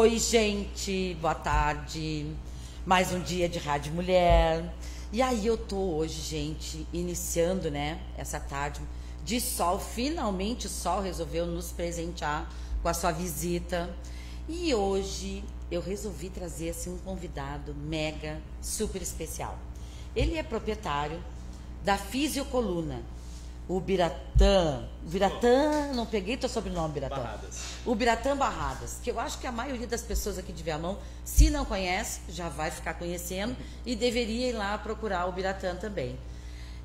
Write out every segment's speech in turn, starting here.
Oi, gente, boa tarde. Mais um dia de Rádio Mulher. E aí eu tô hoje, gente, iniciando, né, essa tarde de sol. Finalmente o sol resolveu nos presentear com a sua visita. E hoje eu resolvi trazer assim um convidado mega, super especial. Ele é proprietário da Fisiocoluna. O Biratã, não peguei teu sobrenome, Biratã. Barradas. O Biratã Barradas, que eu acho que a maioria das pessoas aqui de Viamão, se não conhece, já vai ficar conhecendo e deveria ir lá procurar o Biratã também.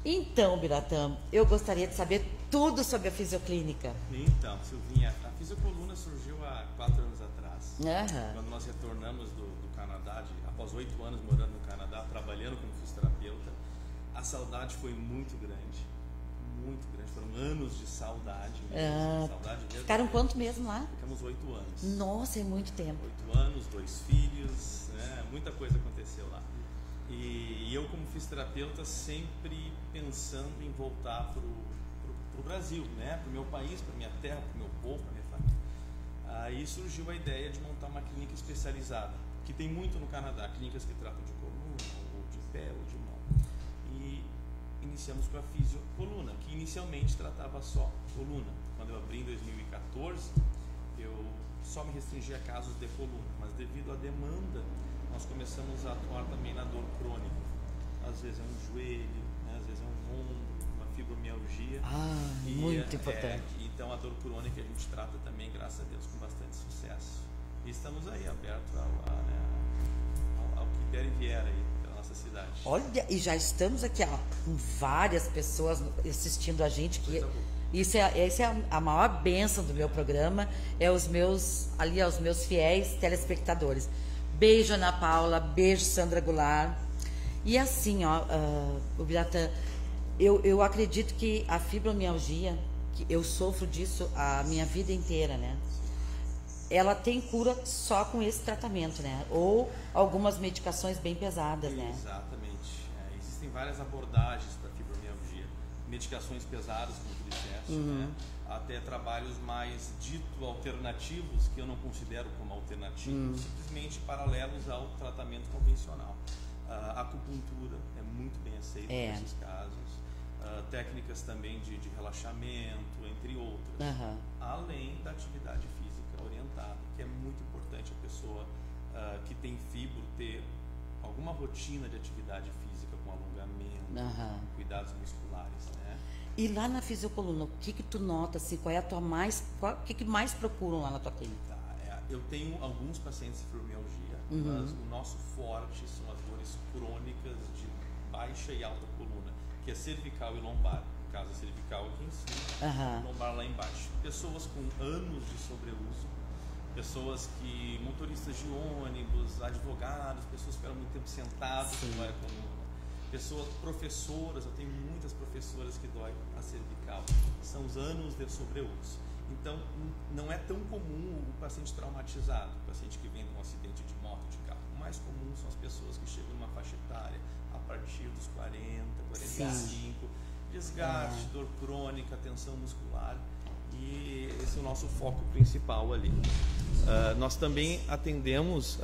Então, Biratã, eu gostaria de saber tudo sobre a Fisioclínica. Então, Silvinha, a Fisiocoluna surgiu há 4 anos atrás, Aham. quando nós retornamos do Canadá, após 8 anos morando no Canadá, trabalhando como fisioterapeuta. A saudade foi muito grande, foram anos de saudade mesmo, saudade mesmo. Ficaram quanto mesmo lá? Ficamos 8 anos. Nossa, é muito tempo. 8 anos, 2 filhos, né? Muita coisa aconteceu lá. E eu, como fisioterapeuta, sempre pensando em voltar pro Brasil, né? Pro meu país, pra minha terra, pro meu povo, pra minha família. Aí surgiu a ideia de montar uma clínica especializada, que tem muito no Canadá, clínicas que tratam de coluna, ou de pé, ou de mão. E iniciamos com a Fisiocoluna, que inicialmente tratava só coluna. Quando eu abri em 2014, eu só me restringia a casos de coluna, mas devido à demanda, nós começamos a atuar também na dor crônica. Às vezes é um joelho, né? Às vezes é um ombro, uma fibromialgia. Muito importante. Então a dor crônica a gente trata também, graças a Deus, com bastante sucesso. E estamos aí abertos ao que der e vier aí pela nossa cidade. Olha, e já estamos aqui ó, com várias pessoas assistindo a gente. Que essa é a maior bênção do meu programa, é os meus fiéis telespectadores. Beijo, Ana Paula, beijo, Sandra Goulart. E assim, ó, o Biratã, eu acredito que a fibromialgia, que eu sofro disso a minha vida inteira, né? Ela tem cura só com esse tratamento, né? Ou algumas medicações bem pesadas, né? Exatamente. Existem várias abordagens para fibromialgia. Medicações pesadas, como tu disseste, né? Até trabalhos mais dito alternativos, que eu não considero como alternativos, simplesmente paralelos ao tratamento convencional. A acupuntura é muito bem aceita nesses casos. Técnicas também de relaxamento, entre outras. Além da atividade física orientada, que é muito importante a pessoa que tem fibro ter alguma rotina de atividade física com alongamento, cuidados musculares, né? E lá na Fisiocoluna, o que tu nota, assim, qual é a tua o que mais procuram lá na tua clínica? Eu tenho alguns pacientes de fibromialgia, mas o nosso forte são as dores crônicas de baixa e alta coluna, que é cervical e lombar. No caso, a cervical aqui em cima, lombar lá embaixo. Pessoas com anos de sobreuso, pessoas que, motoristas de ônibus, advogados, pessoas que ficaram muito tempo sentados, não era comum. Pessoas, professoras, eu tenho muitas professoras que dói a cervical, são os anos de sobreuso. Então, não é tão comum o paciente traumatizado, o paciente que vem de um acidente de moto, de carro. O mais comum são as pessoas que chegam numa faixa etária a partir dos 40, 45, desgaste, dor crônica, tensão muscular, e esse é o nosso foco principal ali. Nós também atendemos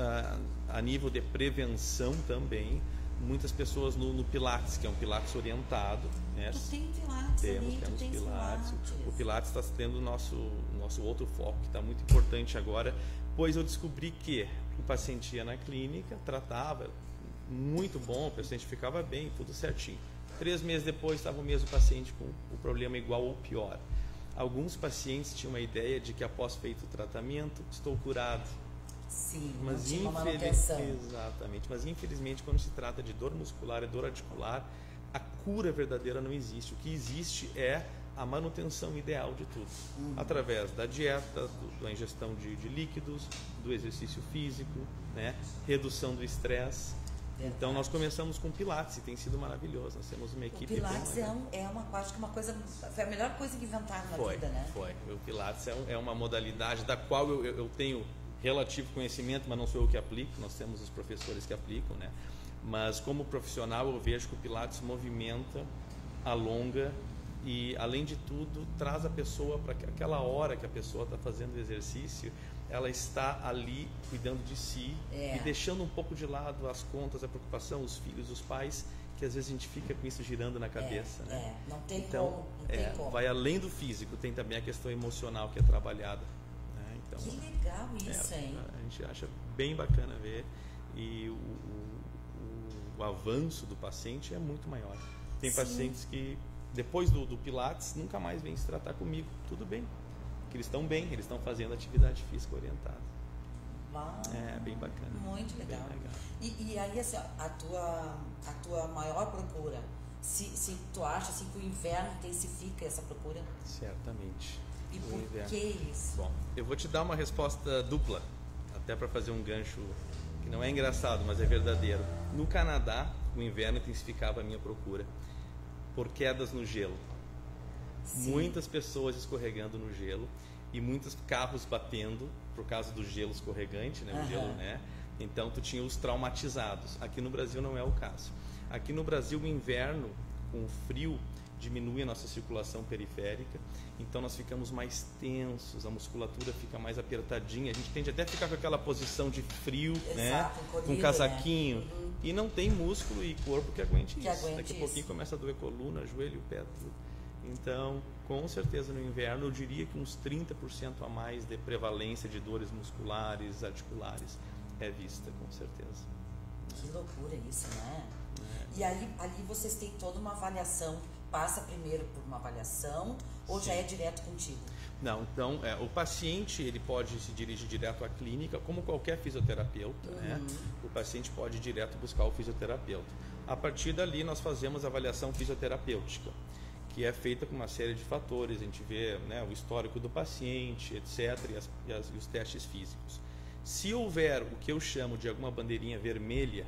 a nível de prevenção também, muitas pessoas no Pilates, que é um Pilates orientado, né? Tu tem Pilates Temos Pilates. O Pilates está sendo o nosso outro foco, que está muito importante agora, pois eu descobri que o paciente ia na clínica, tratava, muito bom, o paciente ficava bem, tudo certinho. 3 meses depois estava o mesmo paciente com o problema igual ou pior. Alguns pacientes tinham a ideia de que após feito o tratamento, estou curado. Sim, mas tinha uma manutenção. Exatamente, mas infelizmente quando se trata de dor muscular e dor articular, a cura verdadeira não existe. O que existe é a manutenção ideal de tudo, através da dieta, da ingestão de líquidos, do exercício físico, né? Redução do estresse. Então nós começamos com Pilates e tem sido maravilhoso. Nós temos uma equipe. O Pilates acho que uma coisa, foi a melhor coisa que inventaram na vida, né? Foi. O Pilates é uma modalidade da qual eu tenho relativo conhecimento, mas não sou eu que aplico, nós temos os professores que aplicam, né? Mas como profissional eu vejo que o Pilates movimenta, alonga e, além de tudo, traz a pessoa para aquela hora que a pessoa está fazendo o exercício, ela está ali cuidando de si e deixando um pouco de lado as contas, a preocupação, os filhos, os pais, que às vezes a gente fica com isso girando na cabeça. Né? Não tem como. Vai além do físico, tem também a questão emocional que é trabalhada. Né? Então, que legal isso, hein? A gente acha bem bacana ver, e o avanço do paciente é muito maior. Tem pacientes que, depois do Pilates, nunca mais vêm se tratar comigo. Tudo bem, porque eles estão bem, eles estão fazendo atividade física orientada. Uau, bem bacana. Muito legal. E aí, assim, a tua maior procura, se tu acha assim, que o inverno intensifica essa procura? Certamente. E por que isso? Bom, eu vou te dar uma resposta dupla, até para fazer um gancho que não é engraçado, mas é verdadeiro. No Canadá, o inverno intensificava a minha procura por quedas no gelo. Sim. Muitas pessoas escorregando no gelo e muitos carros batendo por causa do gelo escorregante, né? O gelo, né? Então tu tinha os traumatizados. Aqui no Brasil não é o caso. Aqui no Brasil, o inverno, com o frio, diminui a nossa circulação periférica, então nós ficamos mais tensos, a musculatura fica mais apertadinha, a gente tende até a ficar com aquela posição de frio, né? Com um casaquinho, e não tem músculo e corpo que aguente isso. Daqui a pouquinho começa a doer coluna, joelho, pé, tudo. Então, com certeza no inverno, eu diria que uns 30% a mais de prevalência de dores musculares, articulares é vista, com certeza. Que loucura isso, né? E ali vocês têm toda uma avaliação, passa primeiro por uma avaliação ou já é direto contigo? Não, então o paciente ele pode se dirigir direto à clínica, como qualquer fisioterapeuta, né? O paciente pode ir direto buscar o fisioterapeuta. A partir dali nós fazemos a avaliação fisioterapêutica, que é feita com uma série de fatores, a gente vê, né, o histórico do paciente, etc, e os testes físicos. Se houver o que eu chamo de alguma bandeirinha vermelha,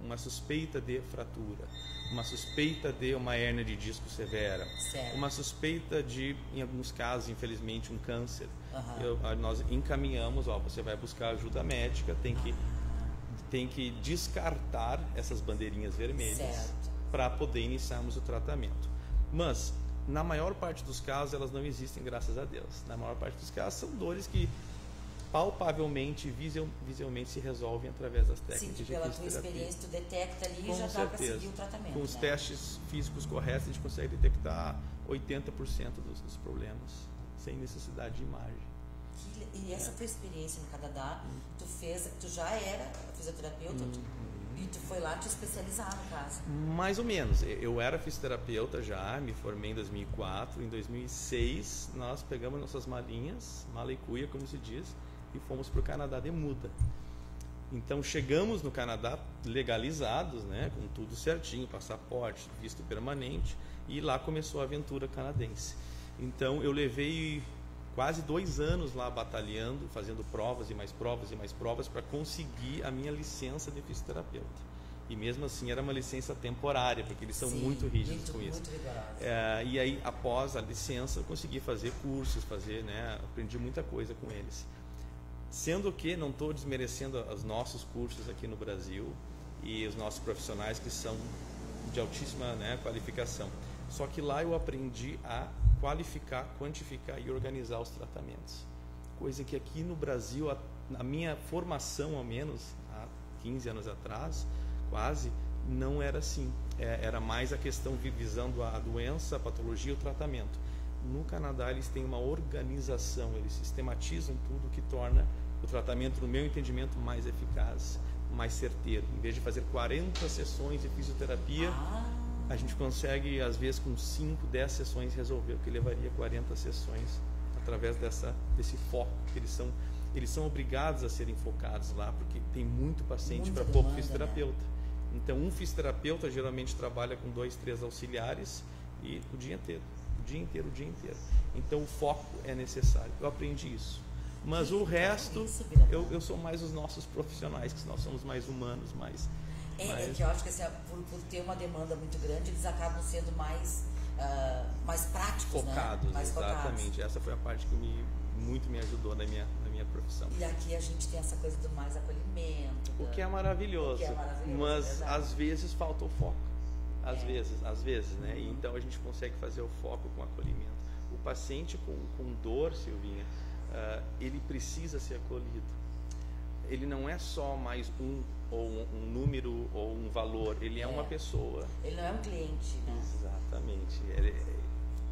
uma suspeita de fratura, uma suspeita de uma hérnia de disco severa, uma suspeita de, em alguns casos, infelizmente, um câncer, nós encaminhamos, você vai buscar ajuda médica, tem que descartar essas bandeirinhas vermelhas para poder iniciarmos o tratamento. Mas, na maior parte dos casos, elas não existem, graças a Deus. Na maior parte dos casos, são dores que palpavelmente, visualmente se resolvem através das técnicas de fisioterapia. Pela tua experiência, tu detecta ali e já dá para seguir o tratamento. Com os testes físicos corretos, a gente consegue detectar 80% dos problemas, sem necessidade de imagem. E essa tua experiência no Canadá, tu já era fisioterapeuta e tu foi lá te especializar no caso? Mais ou menos. Eu era fisioterapeuta já, me formei em 2004. Em 2006, nós pegamos nossas malinhas, mala e cuia, como se diz, e fomos para o Canadá de muda. Então chegamos no Canadá legalizados, né, com tudo certinho, passaporte, visto permanente, e lá começou a aventura canadense. Então eu levei quase 2 anos lá batalhando, fazendo provas e mais provas e mais provas para conseguir a minha licença de fisioterapeuta. E mesmo assim era uma licença temporária, porque eles são muito rígidos com isso. E aí, após a licença, eu consegui fazer cursos, aprendi muita coisa com eles. Sendo que não estou desmerecendo os nossos cursos aqui no Brasil e os nossos profissionais que são de altíssima, qualificação. Só que lá eu aprendi a qualificar, quantificar e organizar os tratamentos. Coisa que aqui no Brasil, na minha formação ao menos, há 15 anos atrás, quase, não era assim. Era mais a questão visando a doença, a patologia e o tratamento. No Canadá eles têm uma organização, eles sistematizam tudo que torna o tratamento, no meu entendimento, mais eficaz, mais certeiro. Em vez de fazer 40 sessões de fisioterapia, a gente consegue, às vezes, com 5, 10 sessões resolver o que levaria 40 sessões, através desse foco. Eles são obrigados a serem focados lá, porque tem muito paciente para pouco fisioterapeuta. Então, um fisioterapeuta geralmente trabalha com 2, 3 auxiliares e o dia inteiro. Então, o foco é necessário. Eu aprendi isso. Mas o resto, eu sou mais os nossos profissionais, que nós somos mais humanos, mais... É que eu acho que assim, por ter uma demanda muito grande, eles acabam sendo mais práticos, focados, mais exatamente. Focados. Essa foi a parte que muito me ajudou na minha profissão. E aqui a gente tem essa coisa do mais acolhimento. O que é maravilhoso. Mas às vezes falta o foco. Às vezes, né? E então a gente consegue fazer o foco com acolhimento. O paciente com dor, Silvinha, ele precisa ser acolhido. Ele não é só mais um número ou um valor, ele é uma pessoa. Ele não é um cliente, né? Exatamente.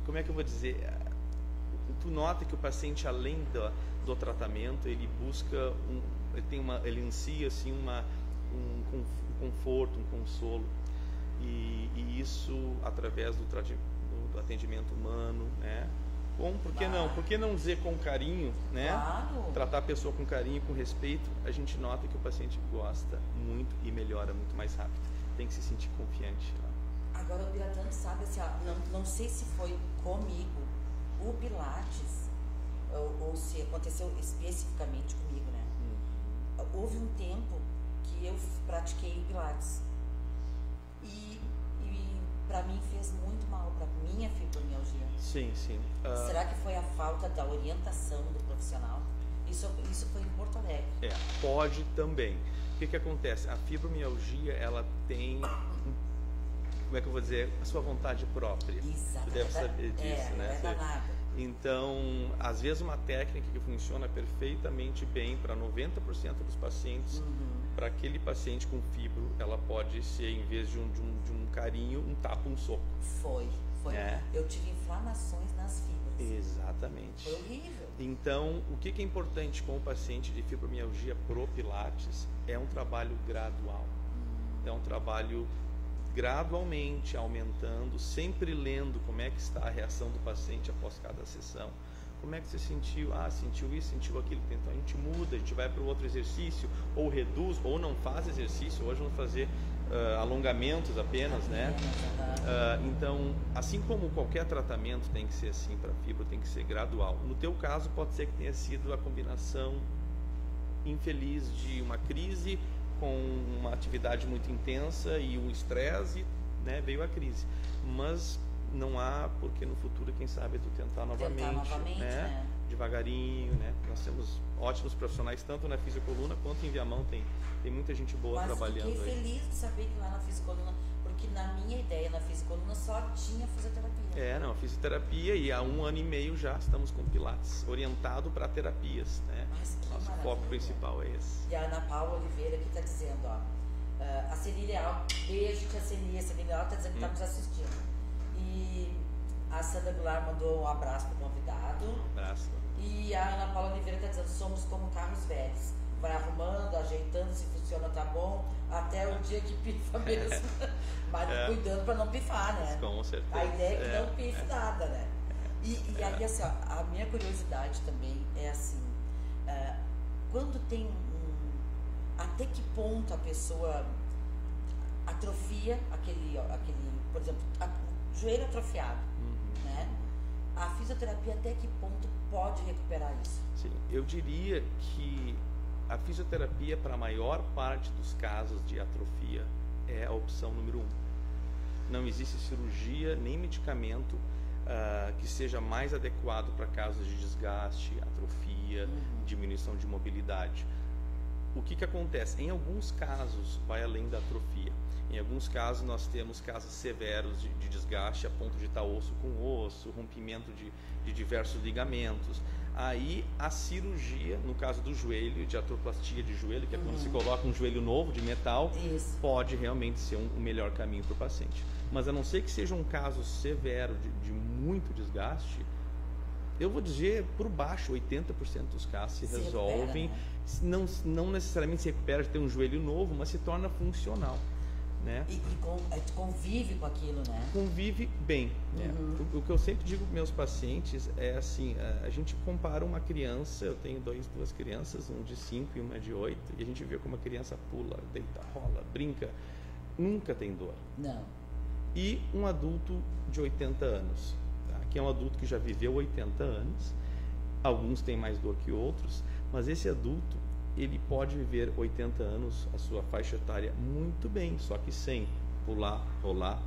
Como é que eu vou dizer? Tu nota que o paciente, além do tratamento, ele busca ele ansia assim um conforto, um consolo, e isso através do atendimento humano, né? Por que não dizer com carinho, né? Claro. Tratar a pessoa com carinho, com respeito, a gente nota que o paciente gosta muito e melhora muito mais rápido. Tem que se sentir confiante. Agora o Biratã sabe assim, não sei se foi comigo, o Pilates, ou se aconteceu especificamente comigo, né? Houve um tempo que eu pratiquei Pilates e para mim fez muito mal, para minha fibromialgia. Sim. Será que foi a falta da orientação do profissional? Isso foi em Porto Alegre. Pode também. O que acontece? A fibromialgia, ela tem, como é que eu vou dizer, a sua vontade própria. Exato. Tu deve saber disso, né? É danado. Então, às vezes uma técnica que funciona perfeitamente bem para 90% dos pacientes, para aquele paciente com fibro, ela pode ser, em vez de um carinho, um tapa, um soco. Foi. Eu tive inflamações nas fibras. Exatamente. Foi horrível. Então, o que é importante com o paciente de fibromialgia pro Pilates é um trabalho gradual. É um trabalho gradualmente aumentando, sempre lendo como é que está a reação do paciente após cada sessão. Como é que você sentiu? Sentiu isso, sentiu aquilo. Então a gente muda, a gente vai para o outro exercício, ou reduz, ou não faz exercício. Hoje vamos fazer alongamentos apenas, né? Então, assim como qualquer tratamento tem que ser assim para fibro, tem que ser gradual. No teu caso, pode ser que tenha sido a combinação infeliz de uma crise com uma atividade muito intensa e um estresse, né, veio a crise. Mas não há porque no futuro, quem sabe, tu tentar novamente, né? Devagarinho, né? Nós temos ótimos profissionais tanto na Fisicoluna quanto em Viamão, tem muita gente boa trabalhando aí. Mas fiquei feliz de saber que lá na Fisicoluna, porque na minha ideia na Fisicoluna só tinha fisioterapia. Não, fisioterapia, e há 1 ano e meio já estamos com Pilates, orientado para terapias, né? Nosso foco principal é esse. E a Ana Paula Oliveira que está dizendo, a Celília Alto, beijo tia Celília Alto está dizendo que está nos assistindo. E a Sandra Goulart mandou um abraço para o convidado. Um abraço. E a Ana Paula Oliveira está dizendo, somos como carros velhos. Vai arrumando, ajeitando, se funciona tá bom, até o dia que pifa mesmo. Mas cuidando para não pifar, né? Com certeza. A ideia é que não pife nada, né? E aí, assim, a minha curiosidade também é assim, quando tem até que ponto a pessoa atrofia aquele por exemplo, joelho atrofiado, né? A fisioterapia até que ponto pode recuperar isso? Sim, eu diria que a fisioterapia, para a maior parte dos casos de atrofia, é a opção número 1. Não existe cirurgia nem medicamento que seja mais adequado para casos de desgaste, atrofia, diminuição de mobilidade. O que acontece? Em alguns casos, vai além da atrofia. Em alguns casos, nós temos casos severos de desgaste a ponto de estar osso com osso, rompimento de diversos ligamentos. Aí, a cirurgia, no caso do joelho, de artroplastia de joelho, que é quando se coloca um joelho novo de metal, pode realmente ser um melhor caminho para o paciente. Mas a não ser que seja um caso severo de muito desgaste, eu vou dizer, por baixo, 80% dos casos se resolvem. Recupera, né? Não necessariamente se recupera de ter um joelho novo, mas se torna funcional. Né? E convive com aquilo, né? Convive bem. Né? O que eu sempre digo para meus pacientes é assim, a gente compara uma criança, eu tenho duas crianças, um de 5 e uma de 8, e a gente vê como a criança pula, deita, rola, brinca, nunca tem dor. Não. E um adulto de 80 anos, tá? Que é um adulto que já viveu 80 anos, alguns têm mais dor que outros, mas esse adulto, ele pode viver 80 anos, a sua faixa etária, muito bem, só que sem pular, rolar,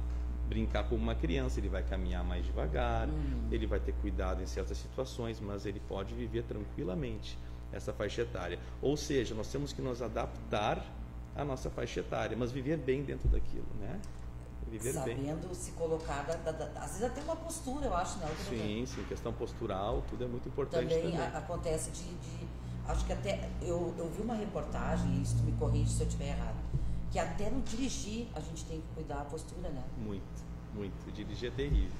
brincar como uma criança. Ele vai caminhar mais devagar, ele vai ter cuidado em certas situações, mas ele pode viver tranquilamente essa faixa etária. Ou seja, nós temos que nos adaptar à nossa faixa etária, mas viver bem dentro daquilo, né? viver bem. Sabendo se colocar, às vezes até uma postura, eu acho, né? Sim, questão postural, tudo é muito importante também. Acontece acho que até, eu vi uma reportagem, e isso tu me corrige se eu estiver errado, que até no dirigir a gente tem que cuidar da postura, né? Muito. Dirigir é terrível.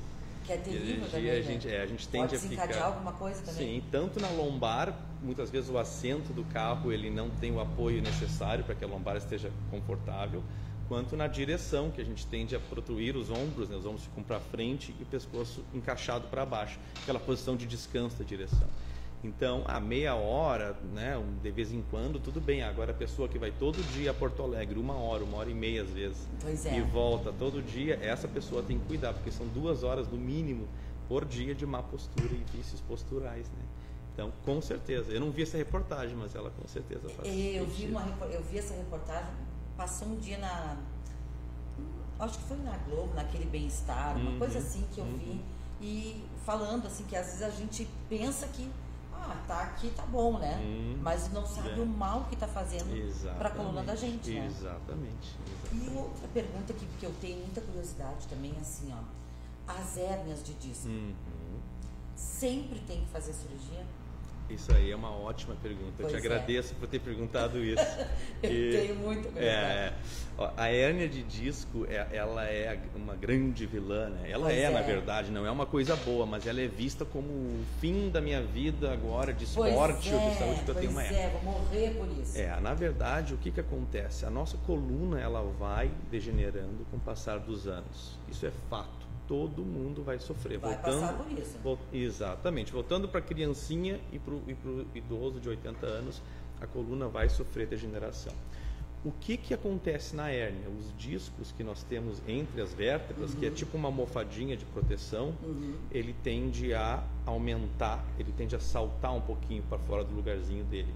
Que é terrível dirigir, também, a gente tende a ficar... alguma coisa também? Sim, tanto na lombar, muitas vezes o assento do carro ele não tem o apoio necessário para que a lombar esteja confortável, quanto na direção, que a gente tende a protruir os ombros, né? Os ombros ficam para frente e o pescoço encaixado para baixo, aquela posição de descanso da direção. Então, a meia hora, né, de vez em quando, tudo bem. Agora, a pessoa que vai todo dia a Porto Alegre, uma hora e meia às vezes, e volta todo dia, essa pessoa tem que cuidar, porque são 2 horas no mínimo por dia de má postura e vícios posturais, né? Então, com certeza. Eu não vi essa reportagem, mas ela com certeza faz eu vi essa reportagem, passou um dia acho que foi na Globo, naquele Bem-Estar, uma coisa assim que eu vi, e falando assim, que às vezes a gente pensa que tá aqui, tá bom, né? Mas não sabe o mal que tá fazendo para a coluna da gente, né? Exatamente. E outra pergunta que eu tenho muita curiosidade também, assim, ó, as hérnias de disco, sempre tem que fazer cirurgia? Isso aí é uma ótima pergunta. Eu te agradeço por ter perguntado isso. Eu tenho muita curiosidade. A hérnia de disco, ela é uma grande vilã, né? Ela na verdade, não é uma coisa boa, mas ela é vista como o fim da minha vida agora, de esporte ou de saúde, que eu tenho uma hérnia. Vou morrer por isso. Na verdade, o que acontece? A nossa coluna, ela vai degenerando com o passar dos anos. Isso é fato. Todo mundo vai sofrer. Passar por isso. Exatamente. Voltando para a criancinha e para o idoso de 80 anos, a coluna vai sofrer degeneração. O que acontece na hérnia? Os discos que nós temos entre as vértebras, que é tipo uma almofadinha de proteção, ele tende a aumentar, ele tende a saltar um pouquinho para fora do lugarzinho dele.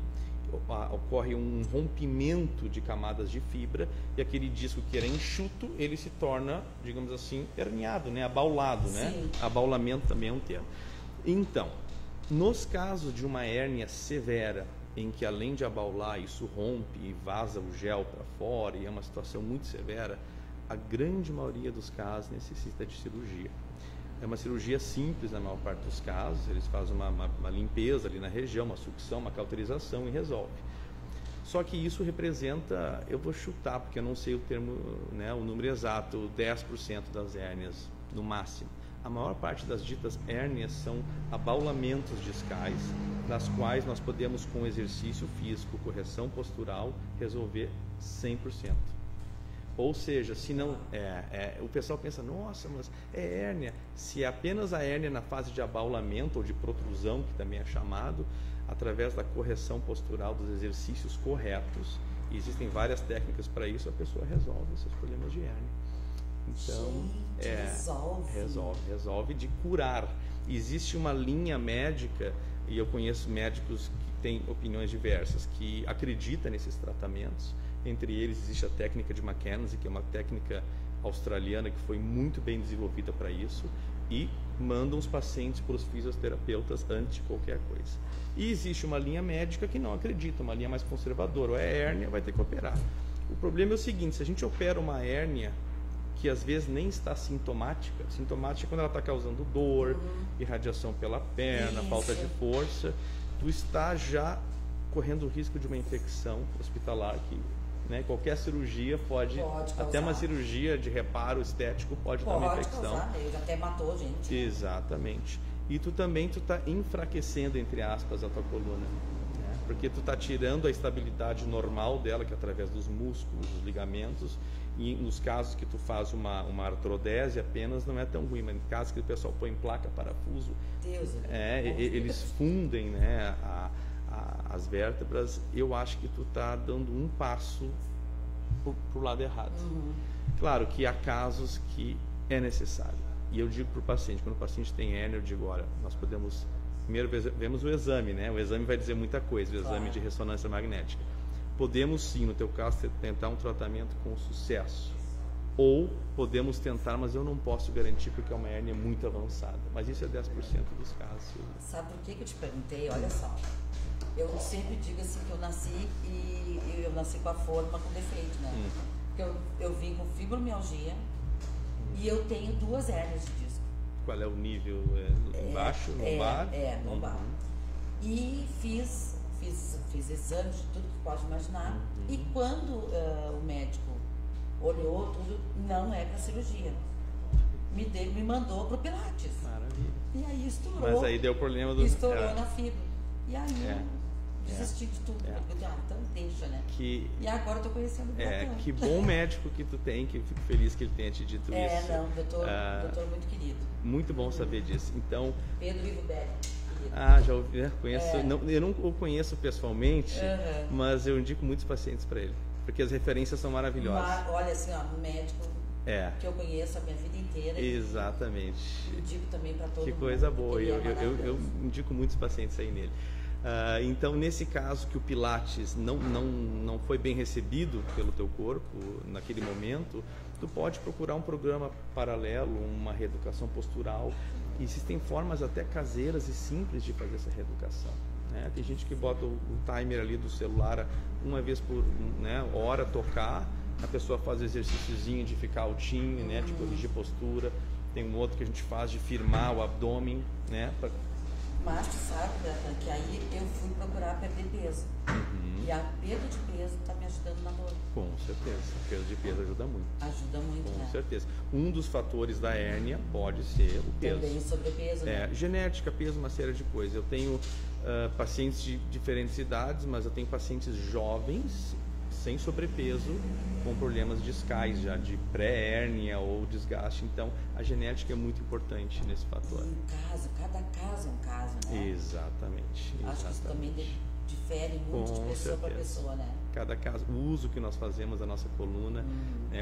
Ocorre um rompimento de camadas de fibra e aquele disco que era enxuto, ele se torna, digamos assim, herniado, né? Abaulado, né? Abaulamento também é um termo. Então, nos casos de uma hérnia severa, em que além de abaular, isso rompe e vaza o gel para fora e é uma situação muito severa, a grande maioria dos casos necessita de cirurgia. É uma cirurgia simples na maior parte dos casos, eles fazem uma limpeza ali na região, uma sucção, uma cauterização e resolve. Só que isso representa, eu vou chutar, porque eu não sei o termo, né, o número exato, 10% das hérnias no máximo. A maior parte das ditas hérnias são abaulamentos discais, das quais nós podemos, com exercício físico, correção postural, resolver 100%. Ou seja, se não o pessoal pensa, nossa, mas é hérnia. Se é apenas a hérnia na fase de abaulamento ou de protrusão, que também é chamado, através da correção postural, dos exercícios corretos, e existem várias técnicas para isso, a pessoa resolve os seus problemas de hérnia. Então, resolve de curar. Existe uma linha médica, e eu conheço médicos que têm opiniões diversas, que acreditam nesses tratamentos. Entre eles existe a técnica de Mackenzie, que é uma técnica australiana que foi muito bem desenvolvida para isso, e mandam os pacientes para os fisioterapeutas antes de qualquer coisa. E existe uma linha médica que não acredita, uma linha mais conservadora, ou é hérnia, vai ter que operar. O problema é o seguinte, se a gente opera uma hérnia que às vezes nem está sintomática é quando ela está causando dor, irradiação pela perna, falta de força, tu está já correndo o risco de uma infecção hospitalar que, né, qualquer cirurgia pode até uma cirurgia de reparo estético pode dar uma infecção. Ele até matou gente. Exatamente. E tu está enfraquecendo, entre aspas, a tua coluna, né? Porque tu está tirando a estabilidade normal dela, que é através dos músculos, dos ligamentos. E nos casos que tu faz uma artrodese apenas, não é tão ruim, mas em casos que o pessoal põe placa, parafuso, eles fundem, né, as vértebras, eu acho que tu está dando um passo pro lado errado. Claro que há casos que é necessário. E eu digo para o paciente, quando o paciente tem hérnia, eu digo, olha, nós podemos, primeiro vemos o exame, né? O exame vai dizer muita coisa, o exame de ressonância magnética. Podemos sim, no teu caso, tentar um tratamento com sucesso. Ou podemos tentar, mas eu não posso garantir porque é uma hérnia muito avançada. Mas isso é 10% dos casos. Sabe por que eu te perguntei? Olha só. Eu sempre digo assim que eu nasci com a forma com defeito, né? Porque eu vim com fibromialgia, E eu tenho 2 hérnias de disco. Qual é o nível? Baixo, lombar? Lombar. E fiz exames de tudo que pode imaginar. E quando o médico olhou tudo, não é para cirurgia. Me mandou pro Pilates. Maravilha. E aí estourou. Mas aí deu problema do... Estourou na fibra. E aí desisti de tudo. Eu disse, então deixa, né? E agora eu tô conhecendo o Biratã. Que bom médico que tu tem, que eu fico feliz que ele tenha te dito isso. Doutor muito querido. Muito bom saber disso. Então... Pedro Ivo Belli. Já ouvi, conheço. Não, eu não o conheço pessoalmente, mas eu indico muitos pacientes para ele, porque as referências são maravilhosas. Olha, assim, médico que eu conheço a minha vida inteira. Exatamente. E indico também para todo mundo. Que coisa boa. Eu indico muitos pacientes aí nele. Então, nesse caso que o Pilates não foi bem recebido pelo teu corpo naquele momento, tu pode procurar um programa paralelo, uma reeducação postural. Existem formas até caseiras e simples de fazer essa reeducação, né? Tem gente que bota o timer ali do celular uma vez por hora, tocar, a pessoa faz o exercíciozinho de ficar altinho, né? De corrigir postura. Tem um outro que a gente faz de firmar o abdômen, né? Mas tu sabe, que aí eu fui procurar perder peso. E a perda de peso está me ajudando na dor. Com certeza. A perda de peso ajuda muito. Ajuda muito, Com né? certeza. Um dos fatores da hérnia pode ser o peso. Também sobrepeso, né? Genética, peso, uma série de coisas. Eu tenho pacientes de diferentes idades, mas eu tenho pacientes jovens, sem sobrepeso, com problemas discais já, de pré-hérnia ou desgaste. Então, a genética é muito importante nesse fator. E cada caso é um caso, né? Exatamente. Acho que isso também difere muito de pessoa para pessoa, né? Cada caso, o uso que nós fazemos da nossa coluna,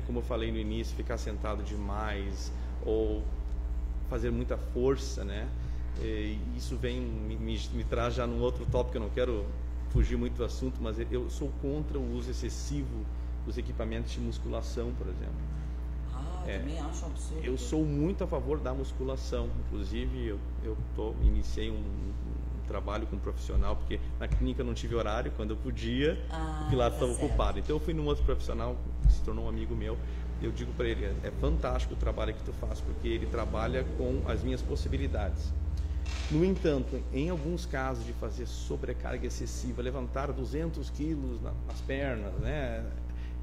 como eu falei no início, ficar sentado demais ou fazer muita força, né? Isso me traz já num outro tópico, eu não quero fugir muito do assunto, mas eu sou contra o uso excessivo dos equipamentos de musculação, por exemplo. Eu também acho um absurdo. Eu sou muito a favor da musculação, inclusive iniciei um trabalho com um profissional, porque na clínica eu não tive horário, quando eu podia, o Pilates estava ocupado. Então eu fui num outro profissional, que se tornou um amigo meu, eu digo para ele, é fantástico o trabalho que tu faz, porque ele trabalha com as minhas possibilidades. No entanto, em alguns casos de fazer sobrecarga excessiva, levantar 200 quilos nas pernas, né?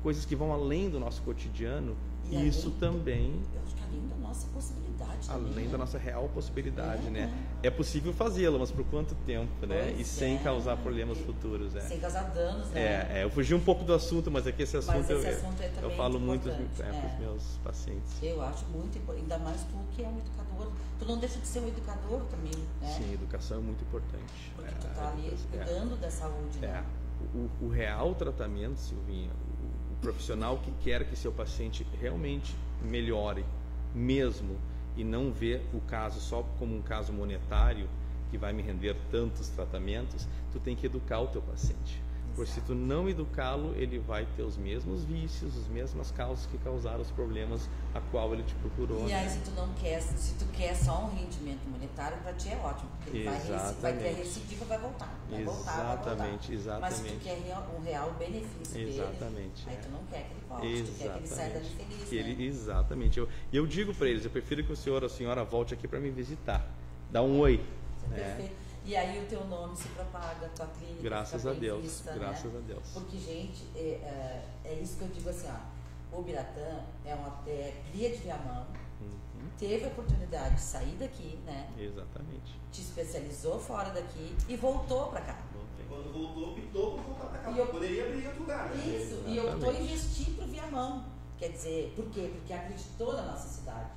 Coisas que vão além do nosso cotidiano, isso também... Eu acho que além da nossa possibilidade. Além da nossa real possibilidade, né? É possível fazê-la, mas por quanto tempo, né? E sem causar problemas futuros, sem causar danos, né? Eu fugi um pouco do assunto, mas aqui esse assunto eu falo muito para os meus pacientes. Eu acho muito importante, ainda mais tu que é um educador. Tu não deixa de ser um educador também, né? Sim, educação é muito importante. Porque tu tá ali cuidando da saúde, né? O real tratamento, Silvinha, o profissional que quer que seu paciente realmente melhore mesmo e não vê o caso só como um caso monetário que vai me render tantos tratamentos, tu tem que educar o teu paciente. Porque se tu não educá-lo, ele vai ter os mesmos vícios, as mesmas causas que causaram os problemas a qual ele te procurou. E aí, se tu quer só um rendimento monetário, para ti é ótimo, porque ele vai ter recidiva, vai voltar. Vai voltar. Mas se tu quer um real benefício dele, aí tu não quer que ele volte, tu quer que ele saia dali feliz, né? Exatamente. Eu digo para eles, eu prefiro que o senhor ou a senhora volte aqui para me visitar. Dá um oi. Perfeito. E aí o teu nome se propaga, a tua clínica. Graças a Deus. Vista, graças né? a Deus. Porque, gente, é isso que eu digo assim, o Biratã é cria de Viamão, teve a oportunidade de sair daqui, né? Exatamente. Te especializou fora daqui e voltou para cá. Quando voltou, optou por voltar para cá. Poderia abrir outro lugar. Né? Isso, exatamente. E eu estou investindo para o Viamão. Quer dizer, por quê? Porque acreditou na nossa cidade.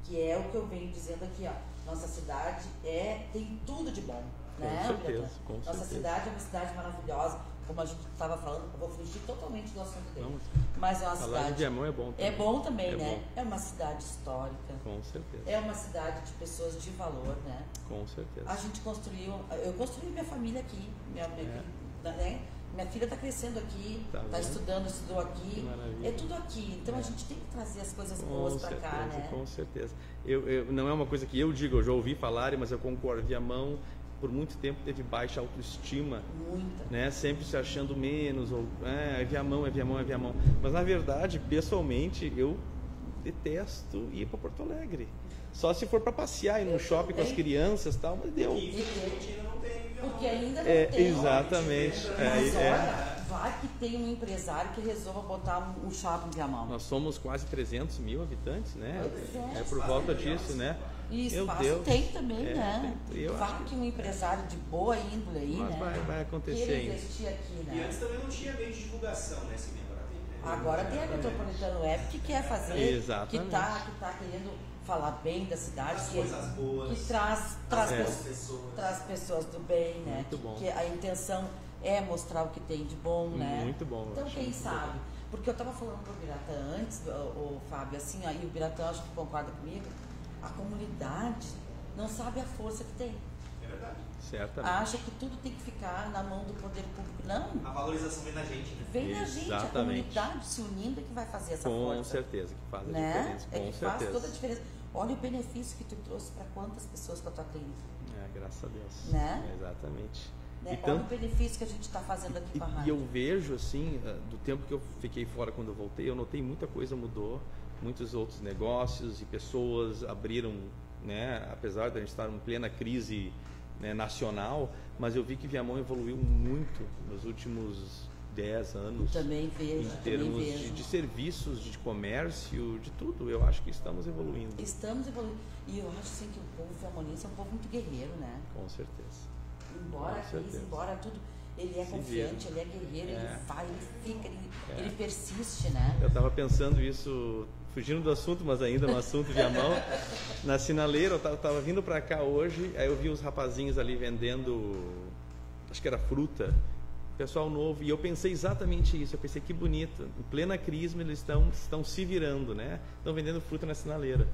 Que é o que eu venho dizendo aqui, Nossa cidade tem tudo de bom, né? Com Nossa certeza. cidade é uma cidade maravilhosa, como a gente estava falando, eu vou fugir totalmente do assunto dele. Mas é uma cidade. Falar de Viamão é bom também. É bom também, né? É uma cidade histórica. Com certeza. É uma cidade de pessoas de valor, né? Com certeza. A gente eu construí minha família aqui, minha filha está crescendo aqui, está estudando, estudou aqui, é tudo aqui. Então a gente tem que trazer as coisas boas para cá, né? Com certeza. Não é uma coisa que eu digo, eu já ouvi falar, mas eu concordo. Viamão, por muito tempo, teve baixa autoestima. Muita. Né? Sempre se achando menos, ou é Viamão. Mas na verdade, pessoalmente, eu detesto ir para Porto Alegre. Só se for para passear, ir no shopping com as crianças e tal, mas deu. Porque ainda não tem. Exatamente. Mas olha, vai que tem um empresário que resolva botar um shopping em Viamão. Nós somos quase 300 mil habitantes, né? Pois é. É por volta disso, né? E Meu espaço Deus. tem também, né? Eu Vai acho que um empresário de boa índole aí, Mas né? vai acontecer Queira ainda. investir aqui, E né? antes também não tinha meio de divulgação, né? Assim, Agora tem a Metropolitano Web que quer fazer, Exatamente. que tá querendo falar bem da cidade, As coisas boas, que traz pessoas do bem, né? Muito bom. Que a intenção é mostrar o que tem de bom, né? Muito bom. Então acho quem muito sabe? bom. Porque eu estava falando pro Biratã antes, o Fábio, assim, ó, e o Biratã acho que concorda comigo, a comunidade não sabe a força que tem. É verdade. Certamente. Acha que tudo tem que ficar na mão do poder público. Não. A valorização vem da gente, né? Vem da gente, a Exatamente. comunidade se unindo é que vai fazer essa Com força. certeza que faz a Né? diferença. É Com que certeza. faz toda a diferença. Olha o benefício que tu trouxe para quantas pessoas com a tua clínica. Graças a Deus. Né? Exatamente. Né? E Olha o benefício que a gente está fazendo aqui com a E rádio. eu vejo, assim, do tempo que eu fiquei fora quando eu voltei, eu notei muita coisa mudou, muitos outros negócios e pessoas abriram, né, apesar de a gente estar em plena crise, né, nacional, mas eu vi que Viamão evoluiu muito nos últimos 10 anos. Também vejo, em termos de serviços, de comércio, de tudo. Eu acho que estamos evoluindo. Estamos evoluindo. E eu acho assim, que o povo viamonense é um povo muito guerreiro, né? Com certeza. Embora a crise, embora tudo, ele é confiante, ele é guerreiro, ele vai, ele fica, ele persiste, né? Eu estava pensando isso, fugindo do assunto, mas ainda no assunto Viamão. Na sinaleira, eu estava vindo para cá hoje, aí eu vi os rapazinhos ali vendendo, acho que era fruta, pessoal novo, e eu pensei exatamente isso. Eu pensei, que bonito, em plena crise eles estão se virando, né? Estão vendendo fruta na sinaleira,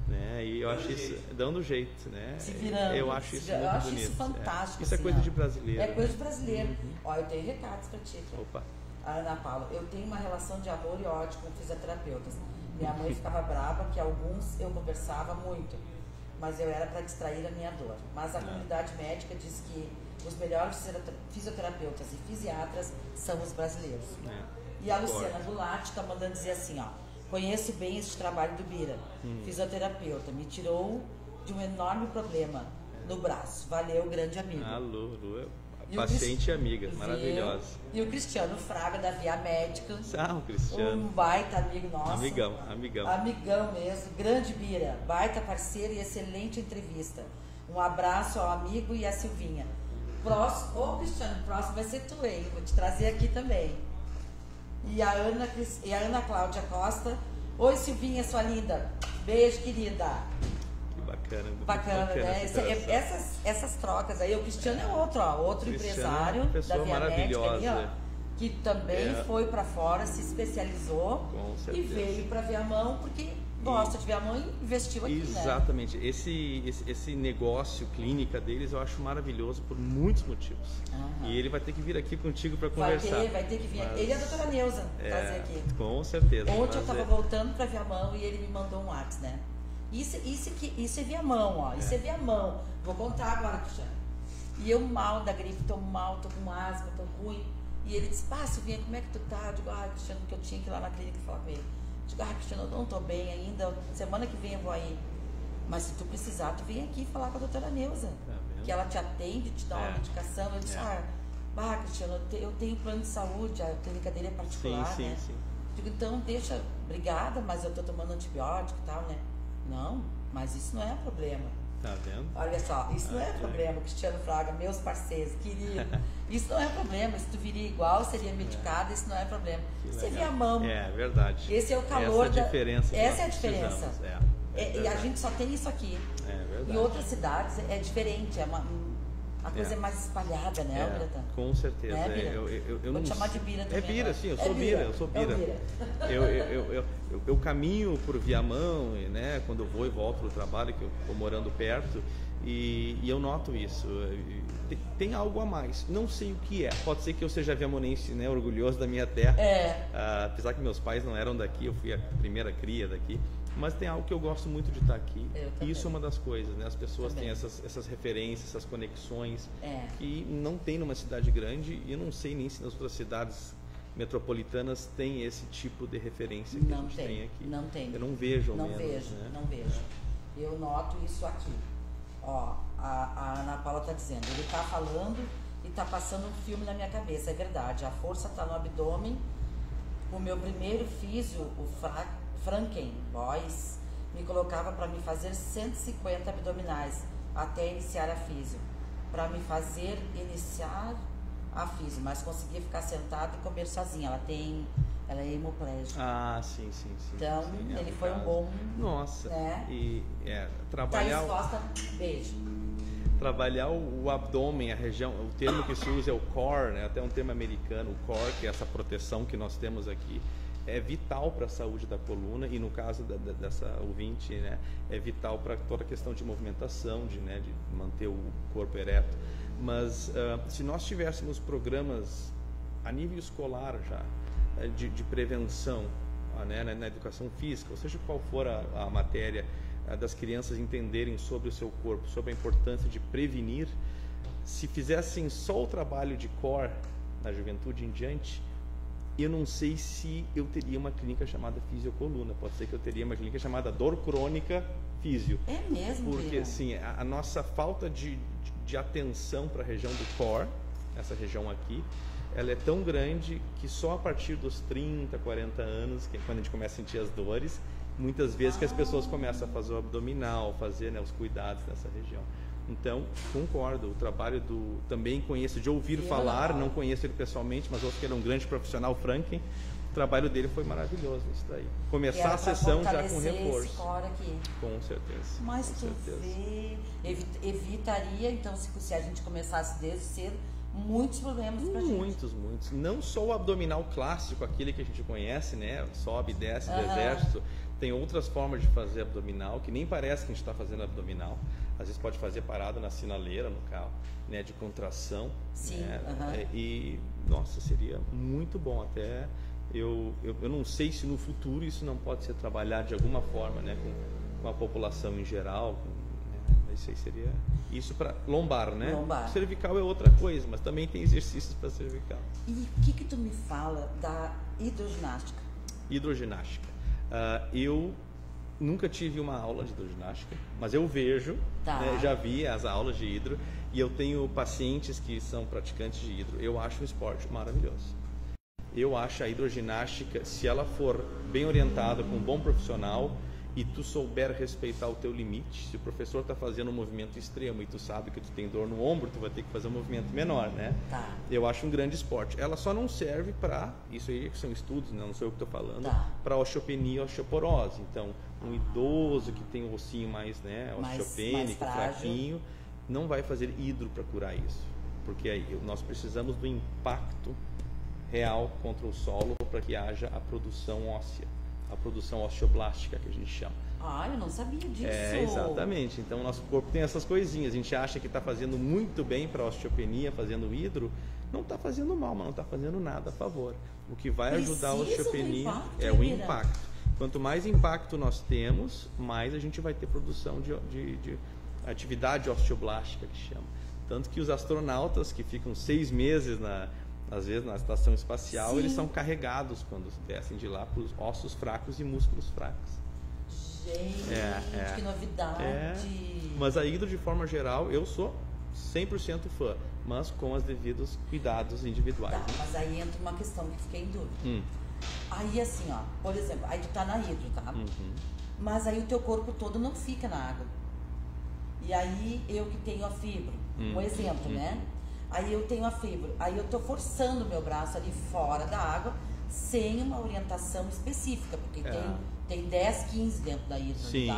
né? E eu acho isso, dando jeito, né? Se virando. Eu acho isso eu muito acho bonito. isso fantástico. Isso é assim, coisa ó. de brasileiro. É coisa de brasileiro. Ó, eu tenho recados para ti. Opa. A Ana Paula, eu tenho uma relação de amor e ódio com fisioterapeutas. Minha mãe ficava brava que alguns eu conversava muito, mas eu era para distrair a minha dor. Mas a comunidade médica diz que os melhores fisioterapeutas e fisiatras são os brasileiros. E a Luciana Goulart está mandando dizer assim, ó: conheço bem este trabalho do Bira, fisioterapeuta, me tirou de um enorme problema no braço. Valeu, grande amigo. Alô, E o paciente e amiga, Viu? maravilhosa. E o Cristiano Fraga, da Via Médica. Ah, o Cristiano. Um baita amigo nosso. Amigão. Amigão mesmo, grande Bira, baita parceiro e excelente entrevista. Um abraço ao amigo e à Silvinha. Próximo, Cristiano, próximo vai ser tu, hein? Vou te trazer aqui também. E a Ana Cláudia Costa. Oi, Silvinha, sua linda. Beijo, querida. Que bacana. Bacana, né? Essas trocas aí. O Cristiano é outro empresário da Via Médica ali, ó, que também foi para fora, se especializou e veio para Viamão porque gosta de Viamão e investiu aqui, exatamente, né? Esse negócio clínica deles eu acho maravilhoso por muitos motivos. E ele vai ter que vir aqui contigo para conversar. Vai ter que vir. Ele e a doutora Neuza trazer aqui. Com certeza. Ontem eu estava voltando para Viamão e ele me mandou um WhatsApp, né? Isso é Viamão, ó. Isso é Viamão. Vou contar agora, Cristiano. E eu mal da gripe, tô mal, tô com asma, tô ruim. E ele disse, Silvinha, como é que tu tá? Eu digo, Cristiano, que eu tinha que ir lá na clínica falar com ele. Eu digo, Cristiano, eu não tô bem ainda, semana que vem eu vou aí. Mas se tu precisar, tu vem aqui falar com a doutora Neuza. Que ela te atende, te dá uma medicação. Eu disse, Cristiano, eu tenho plano de saúde, a clínica dele é particular, né? Sim. Digo, então deixa, obrigada, mas eu tô tomando antibiótico e tal, né? Não, mas isso não é problema. Tá vendo? Olha só, isso não é problema, Cristiano Fraga, meus parceiros, querido. Isso não é problema. Se tu viria igual, seria medicada, isso não é problema. Você vê a mão. É verdade. Esse é o calor essa é a diferença. E a gente só tem isso aqui. É verdade. Em outras cidades é diferente, a coisa é mais espalhada, né, Biratã? Com certeza. Eu vou te chamar de Bira também. É Bira, sim, eu sou Bira. Eu caminho por Viamão, né, quando eu vou e volto para o trabalho, que eu estou morando perto, e eu noto isso. Tem algo a mais. Não sei o que é. Pode ser que eu seja viamonense, né, orgulhoso da minha terra. Apesar que meus pais não eram daqui, eu fui a primeira cria daqui. Mas tem algo que eu gosto muito de estar aqui. E isso é uma das coisas, né? As pessoas têm essas referências, essas conexões que não tem numa cidade grande, e eu não sei nem se nas outras cidades metropolitanas têm esse tipo de referência que a gente tem aqui. Não tem. Eu não vejo, ao não menos. Vejo, né? não vejo. Eu noto isso aqui. Ó, a Ana Paula está dizendo, ele está falando e está passando um filme na minha cabeça. É verdade, a força está no abdômen. O meu primeiro físio, o Franken Boys, me colocava para me fazer 150 abdominais até iniciar a físio. Para me fazer iniciar a físio, mas conseguia ficar sentada e comer sozinha. Ela é hemoplégica. Ah, sim. Então, sim, ele foi caso. um bom... Nossa, né? E trabalhar... Thaís Costa, beijo. Trabalhar o abdômen, a região, o termo que se usa é o core, né? Até um termo americano, o core, que é essa proteção que nós temos aqui, é vital para a saúde da coluna e no caso dessa ouvinte, né, é vital para toda a questão de movimentação, de manter o corpo ereto. Mas se nós tivéssemos programas a nível escolar já, de prevenção, né, na educação física, ou seja, qual for a matéria, das crianças entenderem sobre o seu corpo, sobre a importância de prevenir, se fizessem só o trabalho de core na juventude em diante, eu não sei se eu teria uma clínica chamada fisiocoluna. Pode ser que eu teria uma clínica chamada dor crônica físio. É mesmo? Porque assim, a nossa falta de atenção para a região do core, essa região aqui, ela é tão grande que só a partir dos 30, 40 anos, que é quando a gente começa a sentir as dores, muitas vezes que as pessoas começam a fazer o abdominal, fazer, né, os cuidados nessa região. Então, concordo, o trabalho também conheço de ouvir falar, não conheço ele pessoalmente, mas ouço que ele é um grande profissional, Franken. O trabalho dele foi maravilhoso, isso daí. Começar a sessão já com reforço. Esse core aqui. Com certeza. Mas com tu certeza. vê, evitaria, então, se a gente começasse desde cedo, muitos problemas pra gente. Muitos. Não só o abdominal clássico, aquele que a gente conhece, né? Sobe, desce do exército. Tem outras formas de fazer abdominal, que nem parece que a gente está fazendo abdominal. Às vezes pode fazer parado na sinaleira, no carro, né? De contração. Sim. Né? E, nossa, seria muito bom até. Eu não sei se no futuro isso não pode ser trabalhado de alguma forma, né? Com a população em geral. Isso aí seria isso para lombar, né? Lombar. Cervical é outra coisa, mas também tem exercícios para cervical. E o que tu me fala da hidroginástica? Hidroginástica. Eu nunca tive uma aula de hidroginástica, mas eu vejo, né, já vi as aulas de hidro e eu tenho pacientes que são praticantes de hidro. Eu acho um esporte maravilhoso. Eu acho a hidroginástica, se ela for bem orientada com um bom profissional e tu souber respeitar o teu limite, se o professor está fazendo um movimento extremo e tu sabe que tu tem dor no ombro, tu vai ter que fazer um movimento menor, né? Eu acho um grande esporte. Ela só não serve para, isso aí são estudos, né? Não sou eu que estou falando, para osteopenia e osteoporose. Então, um idoso que tem um ossinho mais, né, osteopênico, fraquinho, não vai fazer hidro para curar isso. Porque aí nós precisamos do impacto real contra o solo para que haja a produção óssea. A produção osteoblástica que a gente chama. Eu não sabia disso. Exatamente. Então o nosso corpo tem essas coisinhas. A gente acha que está fazendo muito bem para a osteopenia, fazendo hidro. Não está fazendo mal, mas não está fazendo nada a favor. O que vai ajudar a osteopenia é o impacto. Quanto mais impacto nós temos, mais a gente vai ter produção de atividade osteoblástica, que chama. Tanto que os astronautas que ficam 6 meses às vezes na estação espacial, eles são carregados quando descem de lá por ossos fracos e músculos fracos. Gente, que novidade! Mas a hidro, de forma geral, eu sou 100% fã, mas com os devidos cuidados individuais. Né? Mas aí entra uma questão que fiquei em dúvida. Aí assim, por exemplo, aí tu tá na hidro, tá? Mas aí o teu corpo todo não fica na água. E aí eu que tenho a fibra, um exemplo, né? Aí eu tenho a fibra, aí eu tô forçando o meu braço ali fora da água sem uma orientação específica, porque tem 10, 15 dentro da hidro. Sim.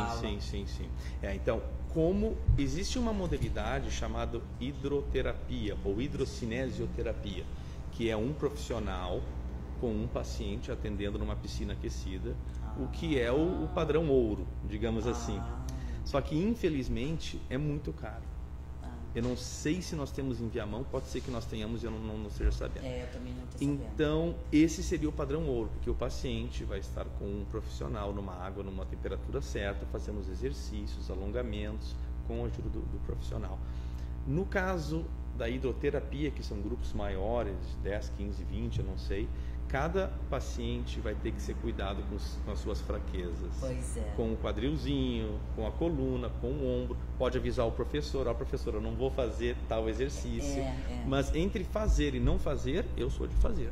Então, como existe uma modalidade chamada hidroterapia ou hidrocinesioterapia, que é um profissional com um paciente atendendo numa piscina aquecida, o que é o padrão ouro, digamos assim. Só que, infelizmente, é muito caro. Eu não sei se nós temos em Viamão, pode ser que nós tenhamos e eu não esteja sabendo. Eu também não estou sabendo. Então, esse seria o padrão ouro, porque o paciente vai estar com um profissional numa água, numa temperatura certa, fazendo os exercícios, alongamentos, com a ajuda do profissional. No caso da hidroterapia, que são grupos maiores, 10, 15, 20, eu não sei, cada paciente vai ter que ser cuidado com as suas fraquezas. Pois é. Com o quadrilzinho, com a coluna, com o ombro. Pode avisar o professor, professor, eu não vou fazer tal exercício. Mas entre fazer e não fazer, eu sou de fazer.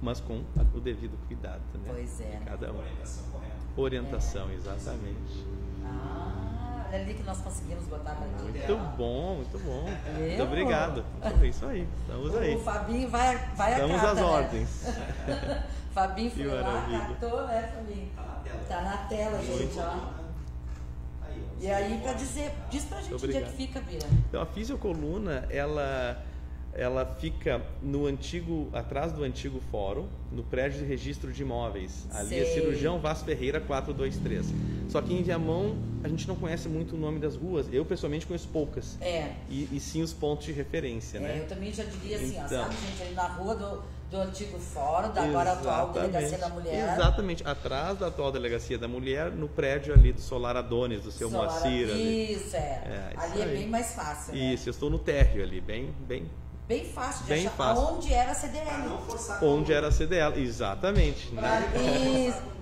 Mas com o devido cuidado, né? Pois é. De cada um. Orientação correta. Orientação, exatamente. Olha ali que nós conseguimos botar para ti. Muito bom, muito bom. Muito obrigado. É isso aí, estamos aí. O Fabinho vai Estamos às ordens. Fabinho foi lá, maravilha. catou, né, Fabinho? Tá na tela, gente, ó. E aí, diz pra gente onde é que fica, Bira. Então, a fisiocoluna, ela fica atrás do antigo fórum, no prédio de registro de imóveis. Ali é Cirurgião Vaz Ferreira 423. Só que em Viamão a gente não conhece muito o nome das ruas. Eu pessoalmente conheço poucas. E sim os pontos de referência, né? Eu também já diria assim, então, sabe, gente, ali na rua do antigo fórum, da agora atual Delegacia da Mulher. Exatamente, atrás da atual Delegacia da Mulher, no prédio ali do Solar Adonis, do seu Moacir. Isso, ali é bem mais fácil. Isso, eu estou no térreo ali, bem fácil de bem achar fácil. Onde era a CDL. Onde era a CDL, exatamente.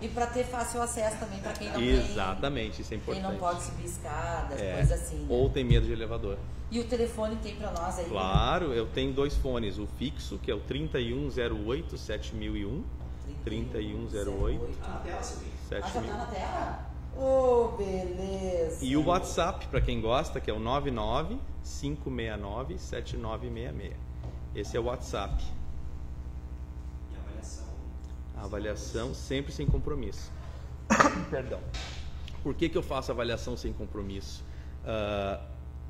E para ter fácil acesso também para quem não tem. Exatamente, isso é importante. Quem não pode subir escadas, coisas assim. Né? Ou tem medo de elevador. E o telefone tem para nós aí? Claro, eu tenho 2 fones. O fixo, que é o 3108-7001. 3108-7001. Tá na tela, Silvinho. Já tá na tela? Oh, beleza. E o WhatsApp, para quem gosta, que é o 99-569-7966. Esse é o WhatsApp. E a avaliação? A avaliação sempre sem compromisso. Perdão. Por que eu faço avaliação sem compromisso?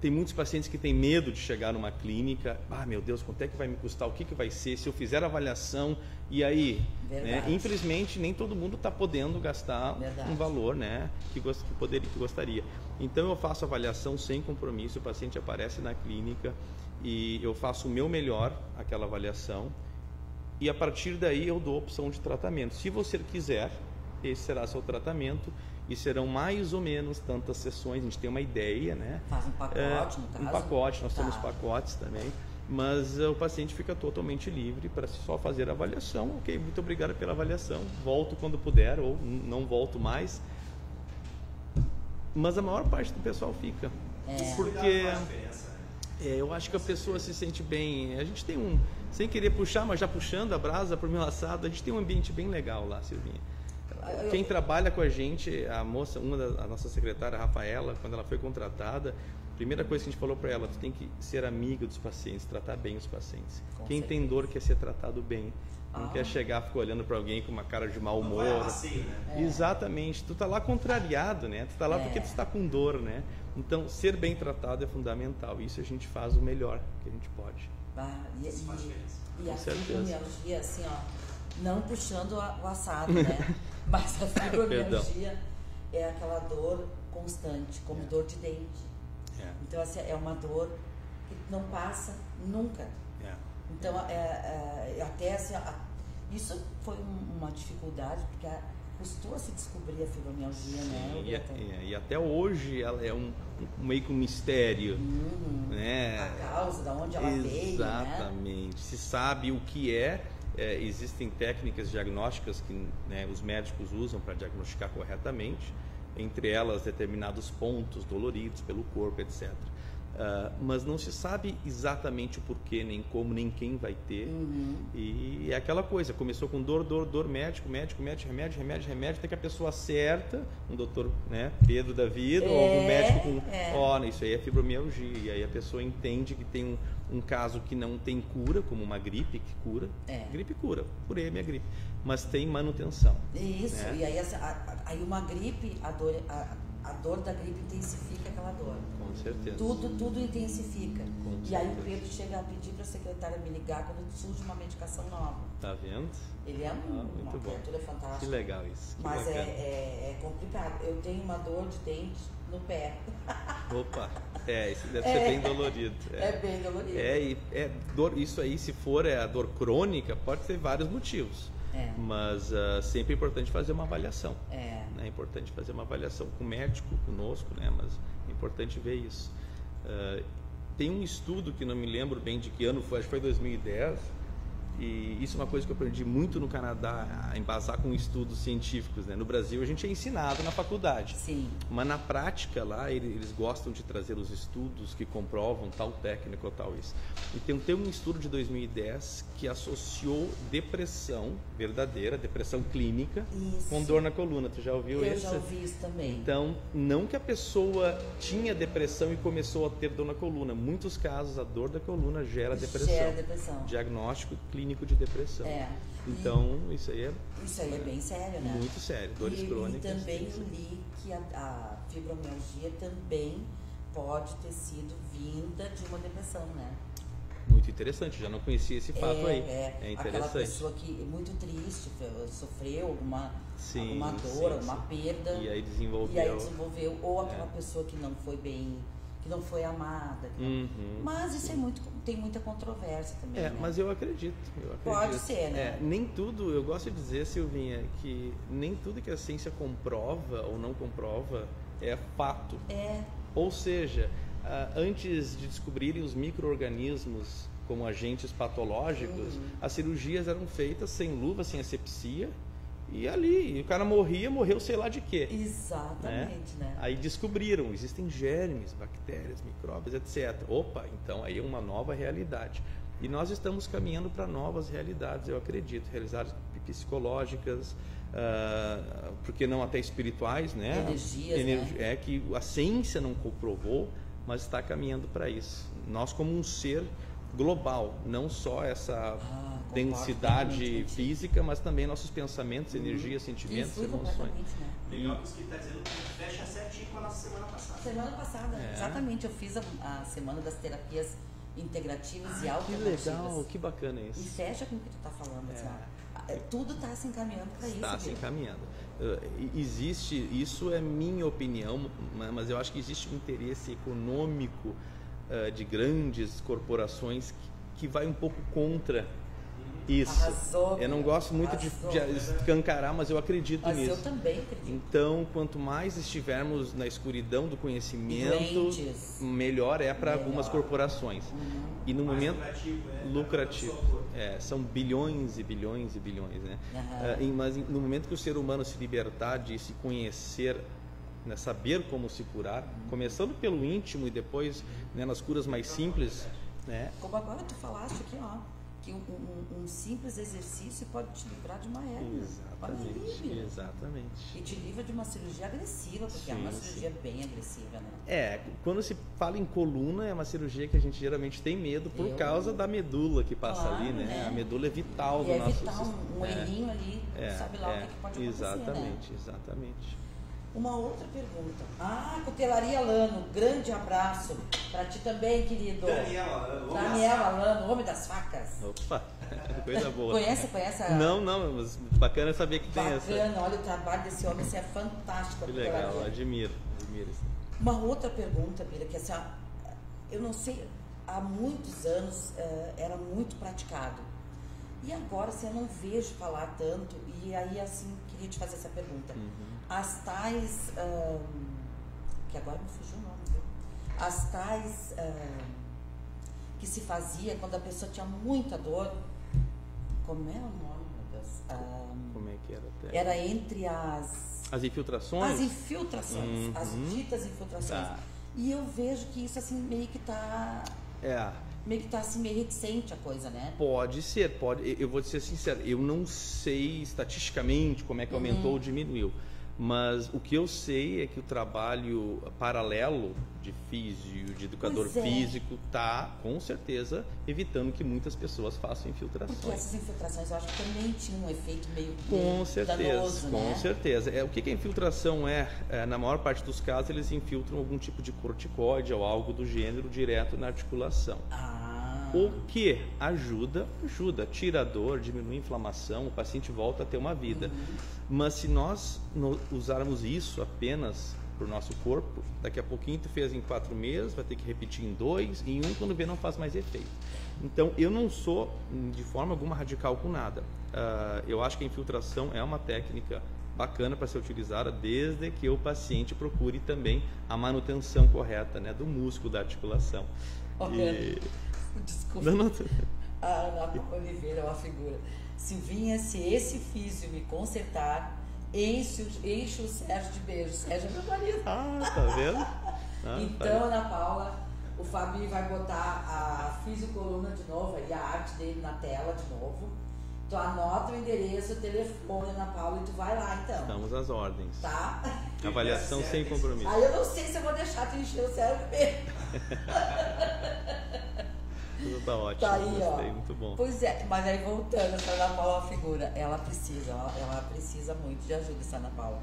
Tem muitos pacientes que têm medo de chegar numa clínica. Meu Deus, quanto é que vai me custar? O que vai ser? Se eu fizer a avaliação, e aí? Né? Infelizmente, nem todo mundo está podendo gastar um valor, né, que gostaria. Então, eu faço avaliação sem compromisso. O paciente aparece na clínica e eu faço o meu melhor, aquela avaliação. E a partir daí, eu dou a opção de tratamento. Se você quiser, esse será seu tratamento. E serão mais ou menos tantas sessões, a gente tem uma ideia, né? Faz um pacote, no caso? Um pacote, nós temos pacotes também, mas o paciente fica totalmente livre para só fazer a avaliação. Ok, muito obrigado pela avaliação, volto quando puder ou não volto mais. Mas a maior parte do pessoal fica, porque eu acho que a pessoa se sente bem. A gente tem sem querer puxar, mas já puxando a brasa para o meu assado, a gente tem um ambiente bem legal lá, Silvinha. Quem trabalha com a gente, a nossa secretária, a Rafaela, quando ela foi contratada, a primeira coisa que a gente falou para ela, tu tem que ser amiga dos pacientes, tratar bem os pacientes. Quem tem dor quer ser tratado bem, não quer chegar, ficar olhando para alguém com uma cara de mau humor. Assim, né? Exatamente, tu tá lá contrariado, né? Tu tá lá porque tu está com dor, né? Então, ser bem tratado é fundamental. Isso a gente faz o melhor que a gente pode. E a certeza. fibromialgia, assim, ó, não puxando o assado, né? Mas a fibromialgia é aquela dor constante, como dor de dente. Então, assim, é uma dor que não passa nunca. Então, até assim, isso foi uma dificuldade, porque custou a se descobrir a fibromialgia, né? E até hoje ela é meio que um mistério, né? A causa, de onde ela veio, exatamente. Né? Se sabe o que existem técnicas diagnósticas que, né, os médicos usam para diagnosticar corretamente, entre elas determinados pontos doloridos pelo corpo, etc. Mas não se sabe exatamente o porquê, nem como, nem quem vai ter. E é aquela coisa, começou com dor, médico, remédio, até que a pessoa acerta, um doutor, né, Pedro da vida, ou algum médico com, isso aí é fibromialgia. E aí a pessoa entende que tem um caso que não tem cura, como uma gripe que cura. Gripe cura, curei a minha gripe. Mas tem manutenção. Isso, né? E aí uma gripe, a dor da gripe intensifica aquela dor. Com certeza. Tudo intensifica. E aí o Pedro chega a pedir para a secretária me ligar quando surge uma medicação nova. Tá vendo? Ele é uma criatura fantástica. Que legal isso. Mas é complicado. Eu tenho uma dor de dente no pé. Opa, isso deve ser bem dolorido. É bem dolorido. Dor, isso aí, se for a dor crônica, pode ter vários motivos. Mas sempre é importante fazer uma avaliação. É importante fazer uma avaliação com o médico, conosco, né? Mas é importante ver isso. Tem um estudo que não me lembro bem de que ano foi, acho que foi 2010, e isso é uma coisa que eu aprendi muito no Canadá, a embasar com estudos científicos, né? No Brasil a gente é ensinado na faculdade. Sim. Mas na prática lá eles gostam de trazer os estudos que comprovam tal técnica ou tal isso. E tem um estudo de 2010 que associou depressão verdadeira, depressão clínica, com dor na coluna. Tu já ouviu isso? Eu já ouvi isso também. Então, não que a pessoa tinha depressão e começou a ter dor na coluna. Em muitos casos, a dor da coluna gera depressão. Gera depressão. Diagnóstico clínico de depressão. Então, isso aí é bem sério, né? Muito sério. Dores crônicas. E também eu li que a fibromialgia também pode ter sido vinda de uma depressão, né? Muito interessante, já não conhecia esse fato aí. É interessante. Aquela pessoa que é muito triste, sofreu alguma dor, alguma perda. E aí desenvolveu. Ou aquela pessoa que não foi bem, que não foi amada. Mas isso tem muita controvérsia também. Né? Mas eu acredito. Pode ser, né? Nem tudo, eu gosto de dizer, Silvinha, que nem tudo que a ciência comprova ou não comprova é fato. Ou seja, antes de descobrirem os micro-organismos como agentes patológicos, as cirurgias eram feitas sem luva, sem asepsia, e o cara morreu sei lá de quê. Exatamente, né? Aí descobriram, existem germes, bactérias, micróbios, etc. Opa, então aí é uma nova realidade. E nós estamos caminhando para novas realidades, eu acredito, realidades psicológicas, por que não até espirituais, né? Energias, né? Que a ciência não comprovou, mas está caminhando para isso. Nós como um ser global, não só essa densidade física, mas também nossos pensamentos, energias, sentimentos, emoções. Né? Legal isso que está dizendo que fecha certinho com a nossa semana passada. Semana passada, exatamente. Eu fiz a semana das terapias integrativas e alternativas. Que legal, que bacana isso. E fecha com o que tu está falando. Tudo está se encaminhando para isso. Está se encaminhando. Existe, isso é minha opinião, mas eu acho que existe um interesse econômico de grandes corporações que vai um pouco contra isso. Arrasou, eu não gosto muito de escancarar, mas eu acredito nisso. Mas eu também acredito. Então, quanto mais estivermos na escuridão do conhecimento, melhor é para algumas corporações. E no momento lucrativo. São bilhões e bilhões e bilhões, né? Mas no momento que o ser humano se libertar de se conhecer, né, saber como se curar, começando pelo íntimo e depois, né, nas curas mais simples, né? Como agora tu falaste aqui, que um simples exercício pode te livrar de uma hérnia. Exatamente. E te livra de uma cirurgia agressiva, porque é uma cirurgia bem agressiva, né? Quando se fala em coluna, é uma cirurgia que a gente geralmente tem medo por causa da medula que passa ali, né? A medula é vital do nosso sistema. Um errinho ali, sabe lá o que pode acontecer, Exatamente. Uma outra pergunta. Cutelaria Alano, grande abraço para ti também, querido. Daniel Alano, homem das facas. Opa, coisa boa. Conhece? Não, mas bacana saber que tem essa. Bacana, olha o trabalho desse homem, isso é fantástico. Que legal, admiro isso. Uma outra pergunta, Bira, que assim, eu não sei, há muitos anos era muito praticado. E agora, assim, eu não vejo falar tanto, e aí, assim, queria te fazer essa pergunta. As tais, que agora me fugiu o nome, viu? As tais que se fazia quando a pessoa tinha muita dor, como é o nome, meu Deus? Como é que era até? Era entre as infiltrações? As infiltrações, as ditas infiltrações. E eu vejo que isso, assim, meio que está... meio que está assim, meio reticente a coisa, né? Pode ser. Eu vou ser sincero, eu não sei estatisticamente como é que aumentou ou diminuiu. Mas o que eu sei é que o trabalho paralelo de físio, de educador físico, está, com certeza, evitando que muitas pessoas façam infiltrações. Porque essas infiltrações, eu acho que também tinham um efeito meio danoso, né? Com certeza. O que a infiltração na maior parte dos casos, eles infiltram algum tipo de corticoide ou algo do gênero direto na articulação. O que ajuda, tira a dor, diminui a inflamação, o paciente volta a ter uma vida. Mas se nós usarmos isso apenas para o nosso corpo, daqui a pouquinho tu fez em 4 meses, vai ter que repetir em 2, e em 1 quando vê não faz mais efeito. Então eu não sou de forma alguma radical com nada. Eu acho que a infiltração é uma técnica bacana para ser utilizada, desde que o paciente procure também a manutenção correta, né, do músculo da articulação. Desculpa. A Ana Oliveira é uma figura. Silvinha, se esse físio me consertar, enche o Sérgio de beijos. Sérgio é meu marido. Tá vendo? Então, Ana Paula, o Fabi vai botar a fisiocoluna de novo, aí a arte dele na tela de novo. Tu anota o endereço, o telefone, Ana Paula, e tu vai lá, então. Estamos às ordens. Tá? Avaliação sem compromisso. Aí eu não sei se eu vou deixar tu encher o Sérgio de beijo. Tudo tá ótimo, Tá aí, gostei, ó. muito bom. Pois é, mas aí voltando, essa Ana Paula é uma figura, ela precisa muito de ajuda, essa Ana Paula.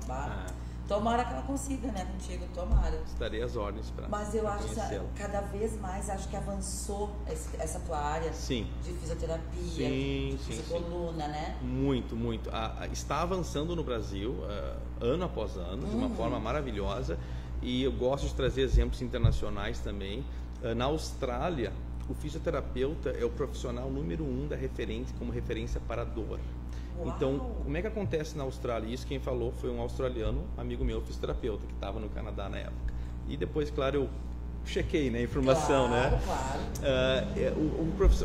Tomara que ela consiga, né, contigo, tomara. Estarei às ordens para Mas eu acho que cada vez mais acho que avançou essa tua área de fisioterapia, de coluna, né? Muito, muito. Está avançando no Brasil, ano após ano, de uma forma maravilhosa, e eu gosto de trazer exemplos internacionais também. Na Austrália, o fisioterapeuta é o profissional número 1 como referência para a dor. Uau. Então, como é que acontece na Austrália? Isso quem falou foi um australiano, amigo meu, fisioterapeuta, que estava no Canadá na época. E depois, claro, eu chequei, né, a informação, Claro.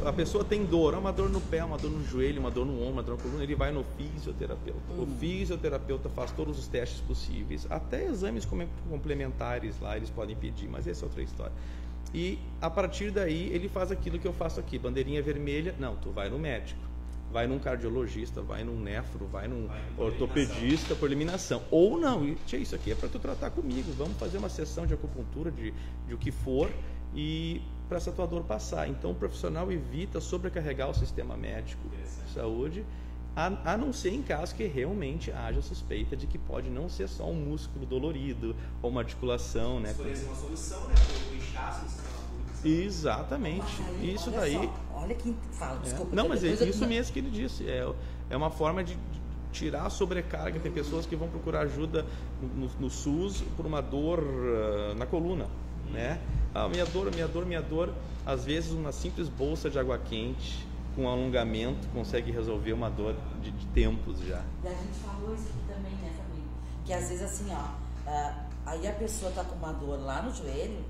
A pessoa tem dor, uma dor no pé, uma dor no joelho, uma dor no ombro, uma dor na coluna, ele vai no fisioterapeuta. O fisioterapeuta faz todos os testes possíveis, até exames complementares lá eles podem pedir, mas essa é outra história. E a partir daí ele faz aquilo que eu faço aqui, bandeirinha vermelha, não, tu vai no médico. Vai num cardiologista, vai num nefro, vai num ortopedista por eliminação. Ou não, isso aqui é para tu tratar comigo, vamos fazer uma sessão de acupuntura, de o que for, e para essa tua dor passar. Então o profissional evita sobrecarregar o sistema médico de saúde, a não ser em caso que realmente haja suspeita de que pode não ser só um músculo dolorido ou uma articulação, né? Isso é uma solução, né? O inchaço do sistema público. Exatamente. Aí, isso daí. Olha quem fala, desculpa. Não, mas é isso mesmo que ele disse. É uma forma de tirar a sobrecarga. Tem pessoas que vão procurar ajuda no SUS por uma dor na coluna, né? Minha dor. Às vezes uma simples bolsa de água quente com alongamento consegue resolver uma dor de tempos já. E a gente falou isso aqui também, né, Fabinho? Que às vezes assim, aí a pessoa tá com uma dor lá no joelho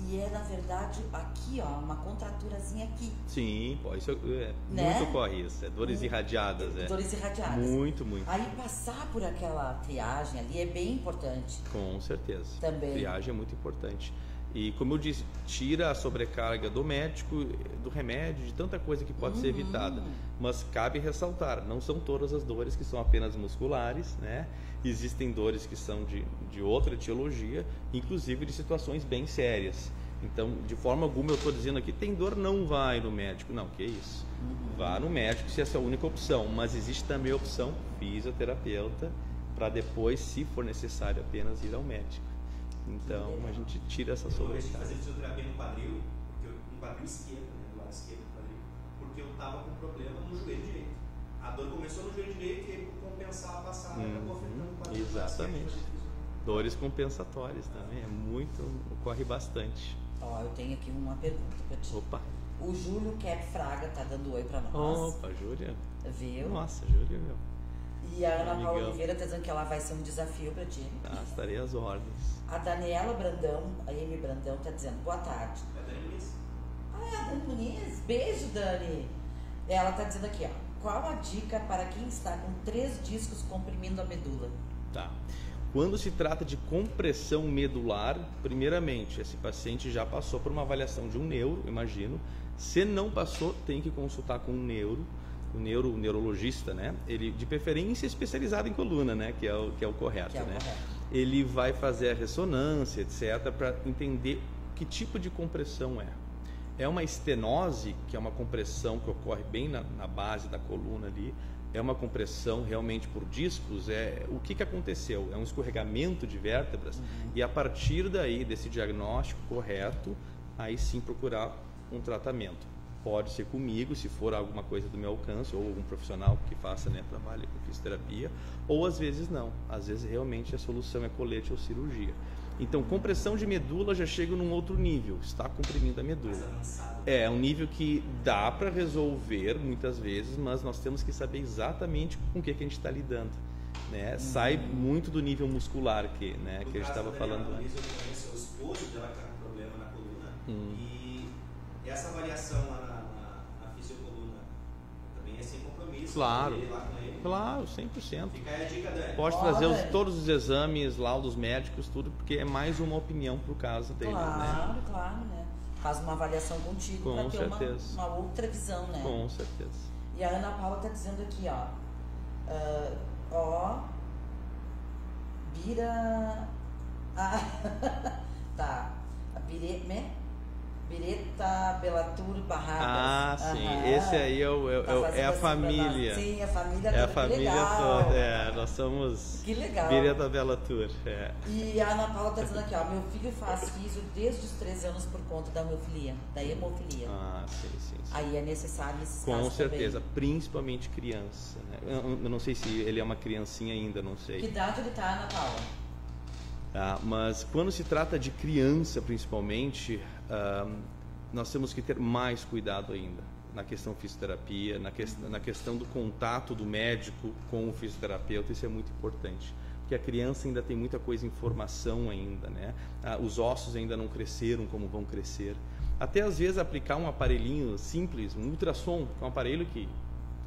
e na verdade aqui, uma contraturazinha aqui. Sim, isso né? Muito ocorre isso, dores irradiadas. Dores irradiadas. Muito. Aí passar por aquela triagem ali é bem importante. Com certeza. Também. Triagem é muito importante. E como eu disse, tira a sobrecarga do médico, do remédio, de tanta coisa que pode ser evitada. Mas cabe ressaltar, não são todas as dores que são apenas musculares, né? Existem dores que são de outra etiologia, inclusive de situações bem sérias. Então, de forma alguma eu estou dizendo aqui, tem dor, não vai no médico. Não, que isso. Vá no médico se essa é a única opção. Mas existe também a opção fisioterapeuta, para depois, se for necessário, apenas ir ao médico. Então, a gente tira essa sobrecarga. Eu fazer fisioterapia no quadril, no quadril esquerdo, né, do lado esquerdo do quadril, porque eu estava com problema no joelho direito. A dor começou no joelho direito e aí, por compensar a passada, acabou afetando o quadril. Exatamente. Dores compensatórias também, ocorre bastante. Eu tenho aqui uma pergunta para ti. Opa! O Júlio Cap Fraga tá dando oi para nós. Opa, Júlia. Viu? Nossa, Júlia, meu. E a Ana Paula Oliveira está dizendo que ela vai ser um desafio para ti. Estarei às ordens. A Daniela Brandão, a Amy Brandão, está dizendo boa tarde. É a Dani Muniz. É a Dani Muniz. Beijo, Dani. Ela está dizendo aqui, qual a dica para quem está com 3 discos comprimindo a medula? Tá. Quando se trata de compressão medular, primeiramente, esse paciente já passou por uma avaliação de um neuro, imagino. Se não passou, tem que consultar com um neuro. O neurologista, né? Ele de preferência especializado em coluna, né? Que é o correto, né? Ele vai fazer a ressonância, etc, para entender que tipo de compressão é. É uma estenose, que é uma compressão que ocorre bem na base da coluna ali. É uma compressão realmente por discos. O que aconteceu? É um escorregamento de vértebras. E a partir daí, desse diagnóstico correto, aí sim procurar um tratamento. Pode ser comigo, se for alguma coisa do meu alcance, ou algum profissional que faça, né, trabalho com fisioterapia, ou às vezes não. Às vezes realmente a solução é colete ou cirurgia. Então, compressão de medula já chega num outro nível, está comprimindo a medula. É um nível que dá para resolver muitas vezes, mas nós temos que saber exatamente com o que a gente está lidando. Né? Sai muito do nível muscular que a gente estava falando. Eu conheço o esposo dela que está com problema na coluna, e essa avaliação lá na fisioterapia Claro. ir lá com ele. Claro, 100%. Fica aí a dica, Dani. Pode trazer todos os exames, laudos médicos, tudo, porque é mais uma opinião pro caso dele, Claro, né? claro, né? Faz uma avaliação contigo para ter uma outra visão, né? Com certeza. E a Ana Paula tá dizendo aqui, ó, Bira... tá, a Bireta Belatur Barradas. Sim, esse aí é a família. Sim, a família toda. É a família toda, nós somos que legal. Bireta Belatur. E a Ana Paula tá dizendo aqui, ó, meu filho faz físio desde os 3 anos por conta da hemofilia, Sim. Aí é necessário esses Com casos certeza, também. Principalmente criança, né? Eu não sei se ele é uma criancinha ainda, não sei. Que idade ele tá, Ana Paula? Mas quando se trata de criança, principalmente, nós temos que ter mais cuidado ainda na questão fisioterapia, na questão do contato do médico com o fisioterapeuta. Isso é muito importante, porque a criança ainda tem muita coisa em formação ainda, né? Os ossos ainda não cresceram como vão crescer. Até às vezes aplicar um aparelhinho simples, um ultrassom, que é um aparelho que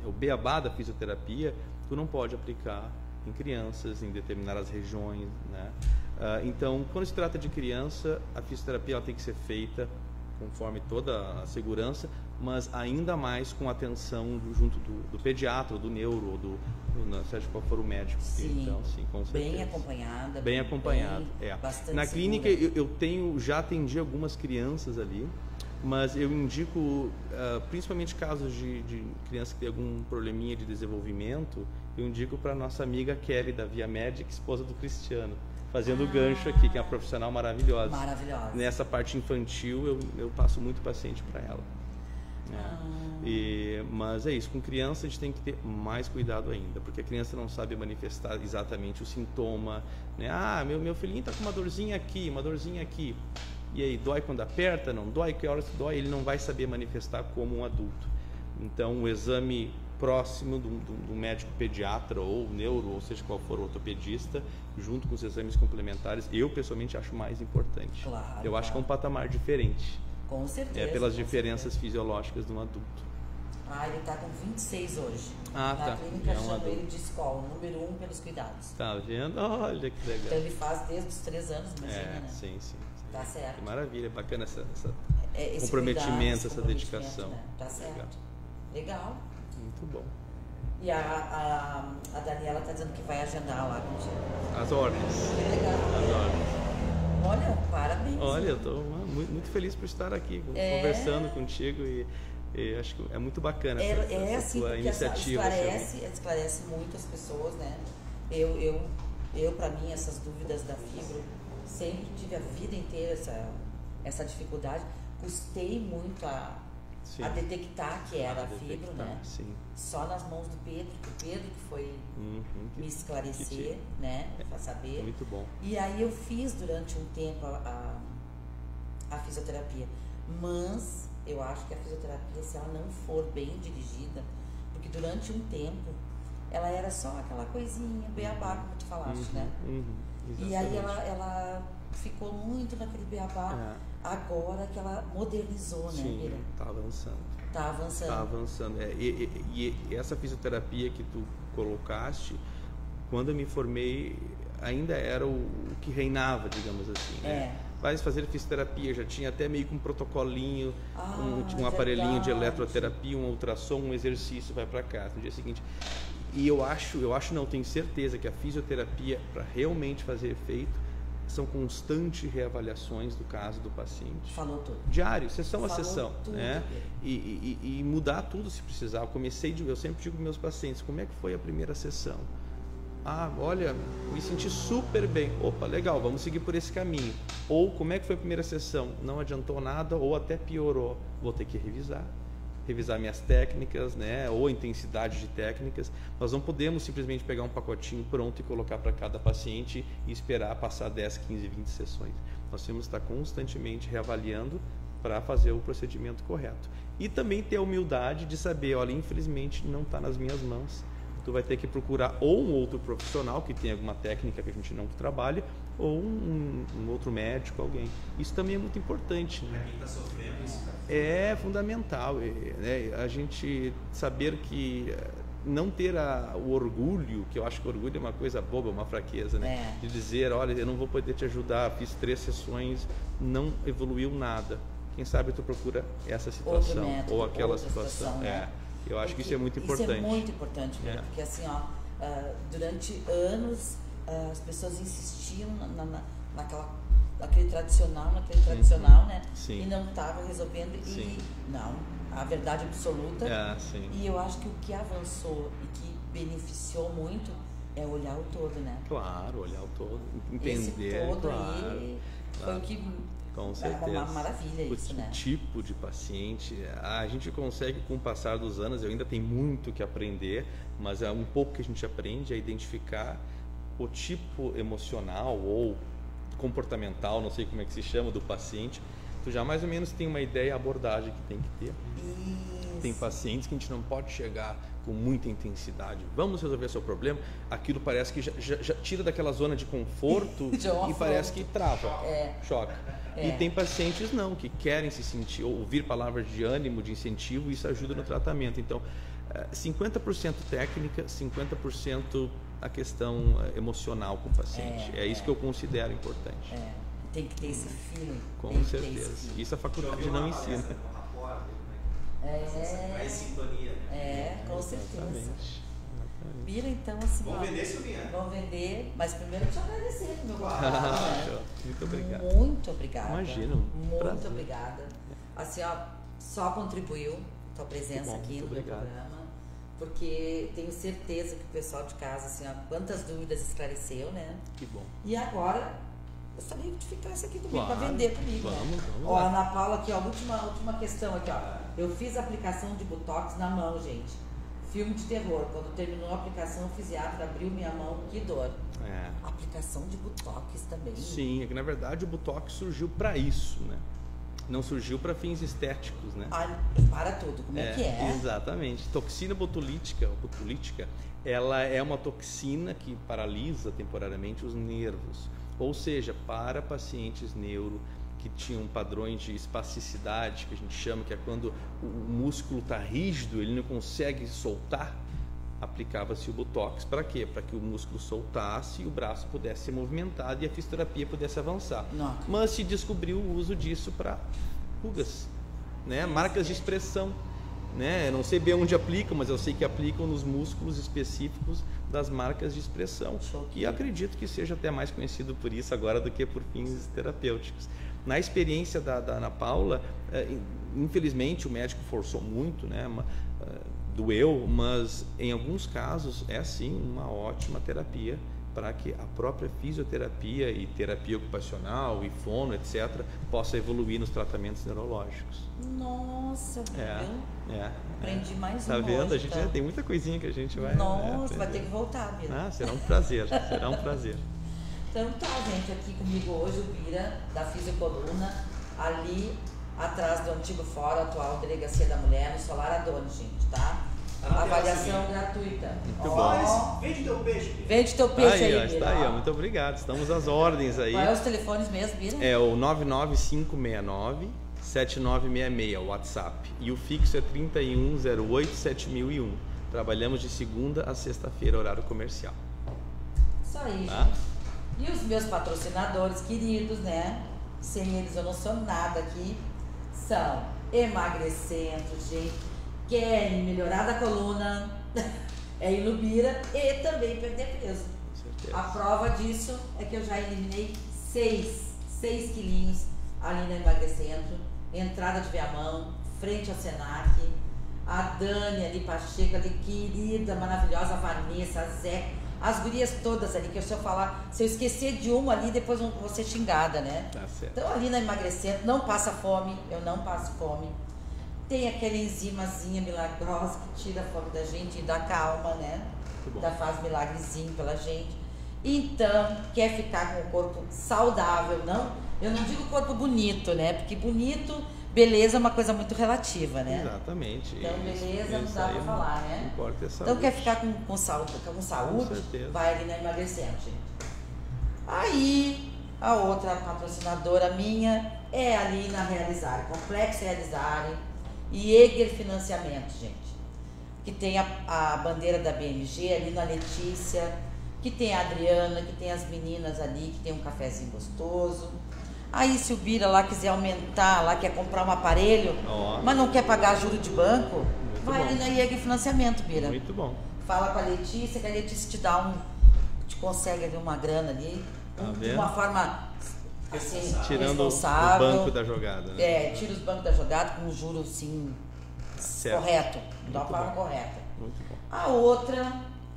é o beabá da fisioterapia, tu não pode aplicar em crianças, em determinadas regiões, né? Então, quando se trata de criança, a fisioterapia ela tem que ser feita conforme toda a segurança, mas ainda mais com atenção junto do pediatra, do neuro, seja qual for o médico. Sim, então, sim, com certeza. Bem acompanhada. Bastante na clínica eu já atendi algumas crianças ali, mas eu indico, principalmente casos de criança que tem algum probleminha de desenvolvimento, eu indico para nossa amiga Kelly da Via Medic, esposa do Cristiano, fazendo o gancho aqui, que é uma profissional maravilhosa. Nessa parte infantil eu passo muito paciente para ela. Mas é isso, com criança a gente tem que ter mais cuidado ainda, porque a criança não sabe manifestar exatamente o sintoma, né? Meu filhinho tá com uma dorzinha aqui, e aí dói quando aperta, não dói, que horas dói, ele não vai saber manifestar como um adulto. Então o exame próximo do médico pediatra ou neuro, ou seja qual for o ortopedista, junto com os exames complementares, eu pessoalmente acho mais importante. Eu acho que é um patamar diferente. Com certeza. Pelas diferenças fisiológicas de um adulto. Ele está com 26 hoje. Na clínica chama ele de escola, número 1 pelos cuidados. Tá vendo? Olha que legal. Então ele faz desde os 3 anos, imagina, né? Sim. Tá certo. Que maravilha, bacana esse comprometimento, essa dedicação. Né? Tá certo. Legal. Muito bom. E a Daniela está dizendo que vai agendar lá contigo. As ordens. Que legal. As ordens. Olha, parabéns. Olha, eu estou muito feliz por estar aqui conversando contigo e acho que é muito bacana essa tua iniciativa. Esclarece muito as pessoas, né? Eu para mim, essas dúvidas da fibro, sempre tive a vida inteira essa dificuldade. Custei muito a detectar que era a fibro, né? Sim. Só nas mãos do Pedro, que foi me esclarecer, né? Para saber. Muito bom. E aí eu fiz durante um tempo a fisioterapia, mas eu acho que a fisioterapia, se ela não for bem dirigida, porque durante um tempo ela era só aquela coisinha, beabá, como tu falaste, né? E aí ela ficou muito naquele beabá. Agora que ela modernizou, né? Sim, está avançando. E essa fisioterapia que tu colocaste, quando eu me formei, ainda era o que reinava, digamos assim, né? Vai fazer fisioterapia, já tinha até meio que um protocolinho, um aparelhinho de eletroterapia, um ultrassom, um exercício, vai para casa no dia seguinte. E eu tenho certeza que a fisioterapia, para realmente fazer efeito, são constantes reavaliações do caso do paciente. Falou tudo. Diário, sessão a sessão, tudo, né? E mudar tudo se precisar. Eu sempre digo para meus pacientes, como é que foi a primeira sessão? Olha, me senti super bem. Opa, legal, vamos seguir por esse caminho. Ou como é que foi a primeira sessão? Não adiantou nada ou até piorou. Vou ter que revisar minhas técnicas, né, ou intensidade de técnicas. Nós não podemos simplesmente pegar um pacotinho pronto e colocar para cada paciente e esperar passar 10, 15, 20 sessões. Nós temos que estar constantemente reavaliando para fazer o procedimento correto. E também ter a humildade de saber, olha, infelizmente não está nas minhas mãos. Tu vai ter que procurar ou um outro profissional que tenha alguma técnica que a gente não trabalhe, ou um outro médico, alguém. Isso também é muito importante, né? Para quem está sofrendo, isso é fundamental, né? A gente saber que não ter o orgulho, que eu acho que o orgulho é uma coisa boba, uma fraqueza, né? De dizer, olha, eu não vou poder te ajudar, fiz 3 sessões, não evoluiu nada. Quem sabe tu procura essa situação método, ou aquela situação. Né? Eu acho que isso é muito importante. Isso é muito importante, porque assim, ó, durante anos as pessoas insistiam naquele tradicional, né? Sim. E não estava resolvendo. E não, a verdade absoluta. E eu acho que o que avançou e que beneficiou muito é olhar o todo, né? Claro, olhar o todo, entender. Esse todo claro, aí foi o que... Com certeza. É uma maravilha isso, né? O tipo de paciente, a gente consegue, com o passar dos anos, eu ainda tenho muito que aprender, mas é um pouco que a gente aprende a identificar o tipo emocional ou comportamental, não sei como é que se chama, do paciente. Tu já mais ou menos tem uma ideia, a abordagem que tem que ter. Isso. Tem pacientes que a gente não pode chegar com muita intensidade. Vamos resolver seu problema. Aquilo parece que já tira daquela zona de conforto e parece que trava, choca. E tem pacientes não, que querem se sentir, ouvir palavras de ânimo, de incentivo, e isso ajuda no tratamento. Então, 50% técnica, 50% a questão emocional com o paciente. É isso que eu considero importante. Tem que ter esse feeling. Com certeza. Isso a faculdade não ensina. Mais sintonia. Com certeza. Exatamente. Bira, então, assim... Vamos vender, Silvinha? Vamos vender, mas primeiro te agradecer, meu convidado. Muito obrigado. Muito obrigada. Imagina. Muito obrigada. Assim, ó, só contribuiu a tua presença aqui no meu programa, porque tenho certeza que o pessoal de casa, assim, ó, quantas dúvidas esclareceu, né? Que bom. E agora, gostaria que tu ficasse aqui comigo, para vender comigo, vamos, né? Vamos ó, lá. Ana Paula, aqui, ó, última questão aqui, ó. Eu fiz a aplicação de Botox na mão, gente. Filme de terror. Quando terminou a aplicação, o fisiatra abriu minha mão, que dor. Aplicação de Botox também. Sim, é que na verdade o Botox surgiu para isso, né? Não surgiu para fins estéticos, né? Para tudo, como é que é? Exatamente. Toxina botulítica, ela é uma toxina que paralisa temporariamente os nervos. Ou seja, para pacientes neuro que tinham padrões de espasticidade, que a gente chama, que é quando o músculo está rígido, ele não consegue soltar, aplicava-se o Botox. Para quê? Para que o músculo soltasse e o braço pudesse ser movimentado e a fisioterapia pudesse avançar. Mas se descobriu o uso disso para rugas, né? Marcas de expressão. Né? Eu não sei bem onde aplicam, mas eu sei que aplicam nos músculos específicos das marcas de expressão. E acredito que seja até mais conhecido por isso agora do que por fins terapêuticos. Na experiência da Ana Paula, infelizmente o médico forçou muito, né? Doeu, mas em alguns casos é sim uma ótima terapia para que a própria fisioterapia e terapia ocupacional e fono, etc., possa evoluir nos tratamentos neurológicos. Nossa, viu? Aprendi mais Tá vendo? hoje, A gente tem muita coisinha que a gente vai... Nossa, vai ter que voltar, Bira. Será um prazer, será um prazer. Então tá, gente, aqui comigo hoje o Bira, da Fisiocoluna, ali atrás do antigo fórum, atual Delegacia da Mulher, no Solar Adoni, gente, tá? Avaliação gratuita. Muito bom. Vende teu peixe. Vende teu peixe aí, Bira. Está aí, muito obrigado. Estamos às ordens aí. Qual é os telefones mesmo, Bira? É o 99569-7966, o WhatsApp. E o fixo é 3108-7001. Trabalhamos de segunda a sexta-feira, horário comercial. Isso aí, gente. E os meus patrocinadores queridos, né? Sem eles eu não sou nada aqui. São Emagrecendo, gente. Querem melhorar da coluna, é ir no Bira e também perder peso. A prova disso é que eu já eliminei 6 quilinhos ali no Emagrecendo. Entrada de Viamão, frente ao Senac. A Dani ali, Pacheco ali, querida, maravilhosa, a Vanessa, a Zé. As gurias todas ali, que se eu falar, se eu esquecer de uma ali, depois eu vou ser xingada, né? Tá certo. Então ali na Emagrecendo, não passa fome, eu não passo fome. Tem aquela enzimazinha milagrosa que tira a fome da gente e dá calma, né? Ainda faz milagrezinho pela gente. Então, quer ficar com o corpo saudável, não? Eu não digo corpo bonito, né? Porque bonito, beleza é uma coisa muito relativa, né? Exatamente. Então, beleza não dá pra falar, né? Importa é saúde. Então, quer ficar com saúde, vai ali na Emagrecendo, gente. Aí, a outra patrocinadora minha é ali na Realizare, Complexo Realizare e Eger Financiamento, gente. que tem a bandeira da BMG, ali na Letícia, que tem a Adriana, que tem as meninas ali, que tem um cafezinho gostoso. Aí se o Bira lá quiser aumentar, lá quer comprar um aparelho, mas não quer pagar juro de banco, vai ali na IEG Financiamento, Bira. Muito bom. Fala com a Letícia, que a Letícia te dá te consegue ali uma grana ali, de uma forma assim, tirando responsável. o banco da jogada, né? Tira os bancos da jogada com um juro assim, correto, da forma correta. Muito bom. A outra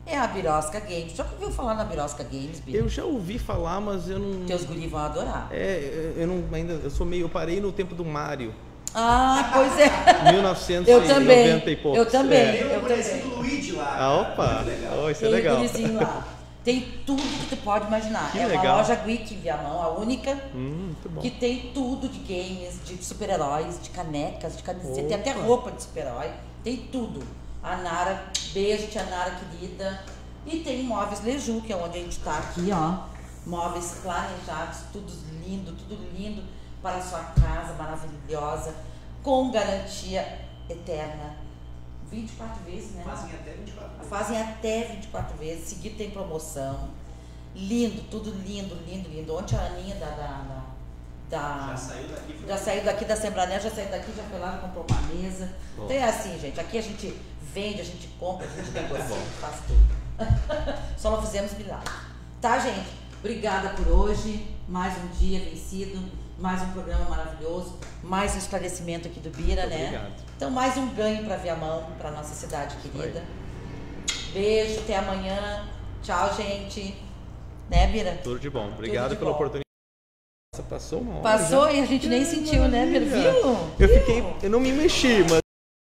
é a Birosca Games. Já ouviu falar na Birosca Games, Bira? Eu já ouvi falar, mas eu não... Teus guris vão adorar. Eu parei no tempo do Mario. Ah, pois é. 1990 e pouco. Eu também. Tem o gurizinho do Luigi lá. Ah, opa! Isso é legal. Tem o gurizinho lá. Tem tudo que tu pode imaginar. Que é legal. uma loja Geek em Viamão, a única, Muito bom. que tem tudo de games, de super-heróis, de canecas, de camiseta, tem até roupa de super-herói, tem tudo. A Nara, beijo, tia Nara querida. E tem Móveis Leju, que é onde a gente tá aqui, ó. Móveis planejados, tudo lindo para a sua casa, maravilhosa, com garantia eterna. 24 vezes, né? Fazem até 24 vezes. Fazem até 24 vezes. Seguido tem promoção. Lindo, tudo lindo. Ontem a Aninha Já saiu daqui. Já saiu daqui da Sembrané, já saiu daqui, já foi lá, comprou uma mesa. Bom. Então é assim, gente. Aqui a gente vende, a gente compra, a gente negocia, a gente faz tudo. Só não fizemos milagre. Tá, gente? Obrigada por hoje. Mais um dia vencido. Mais um programa maravilhoso. Mais um esclarecimento aqui do Bira, Muito né? obrigado. Então, mais um ganho para Viamão, para nossa cidade querida. Beijo, até amanhã. Tchau, gente. Né, Bira? Tudo de bom. Obrigado de pela bom. oportunidade. Passou uma hora. Passou já. e a gente nem sentiu, né, Bira? Viu? Eu não me mexi, mas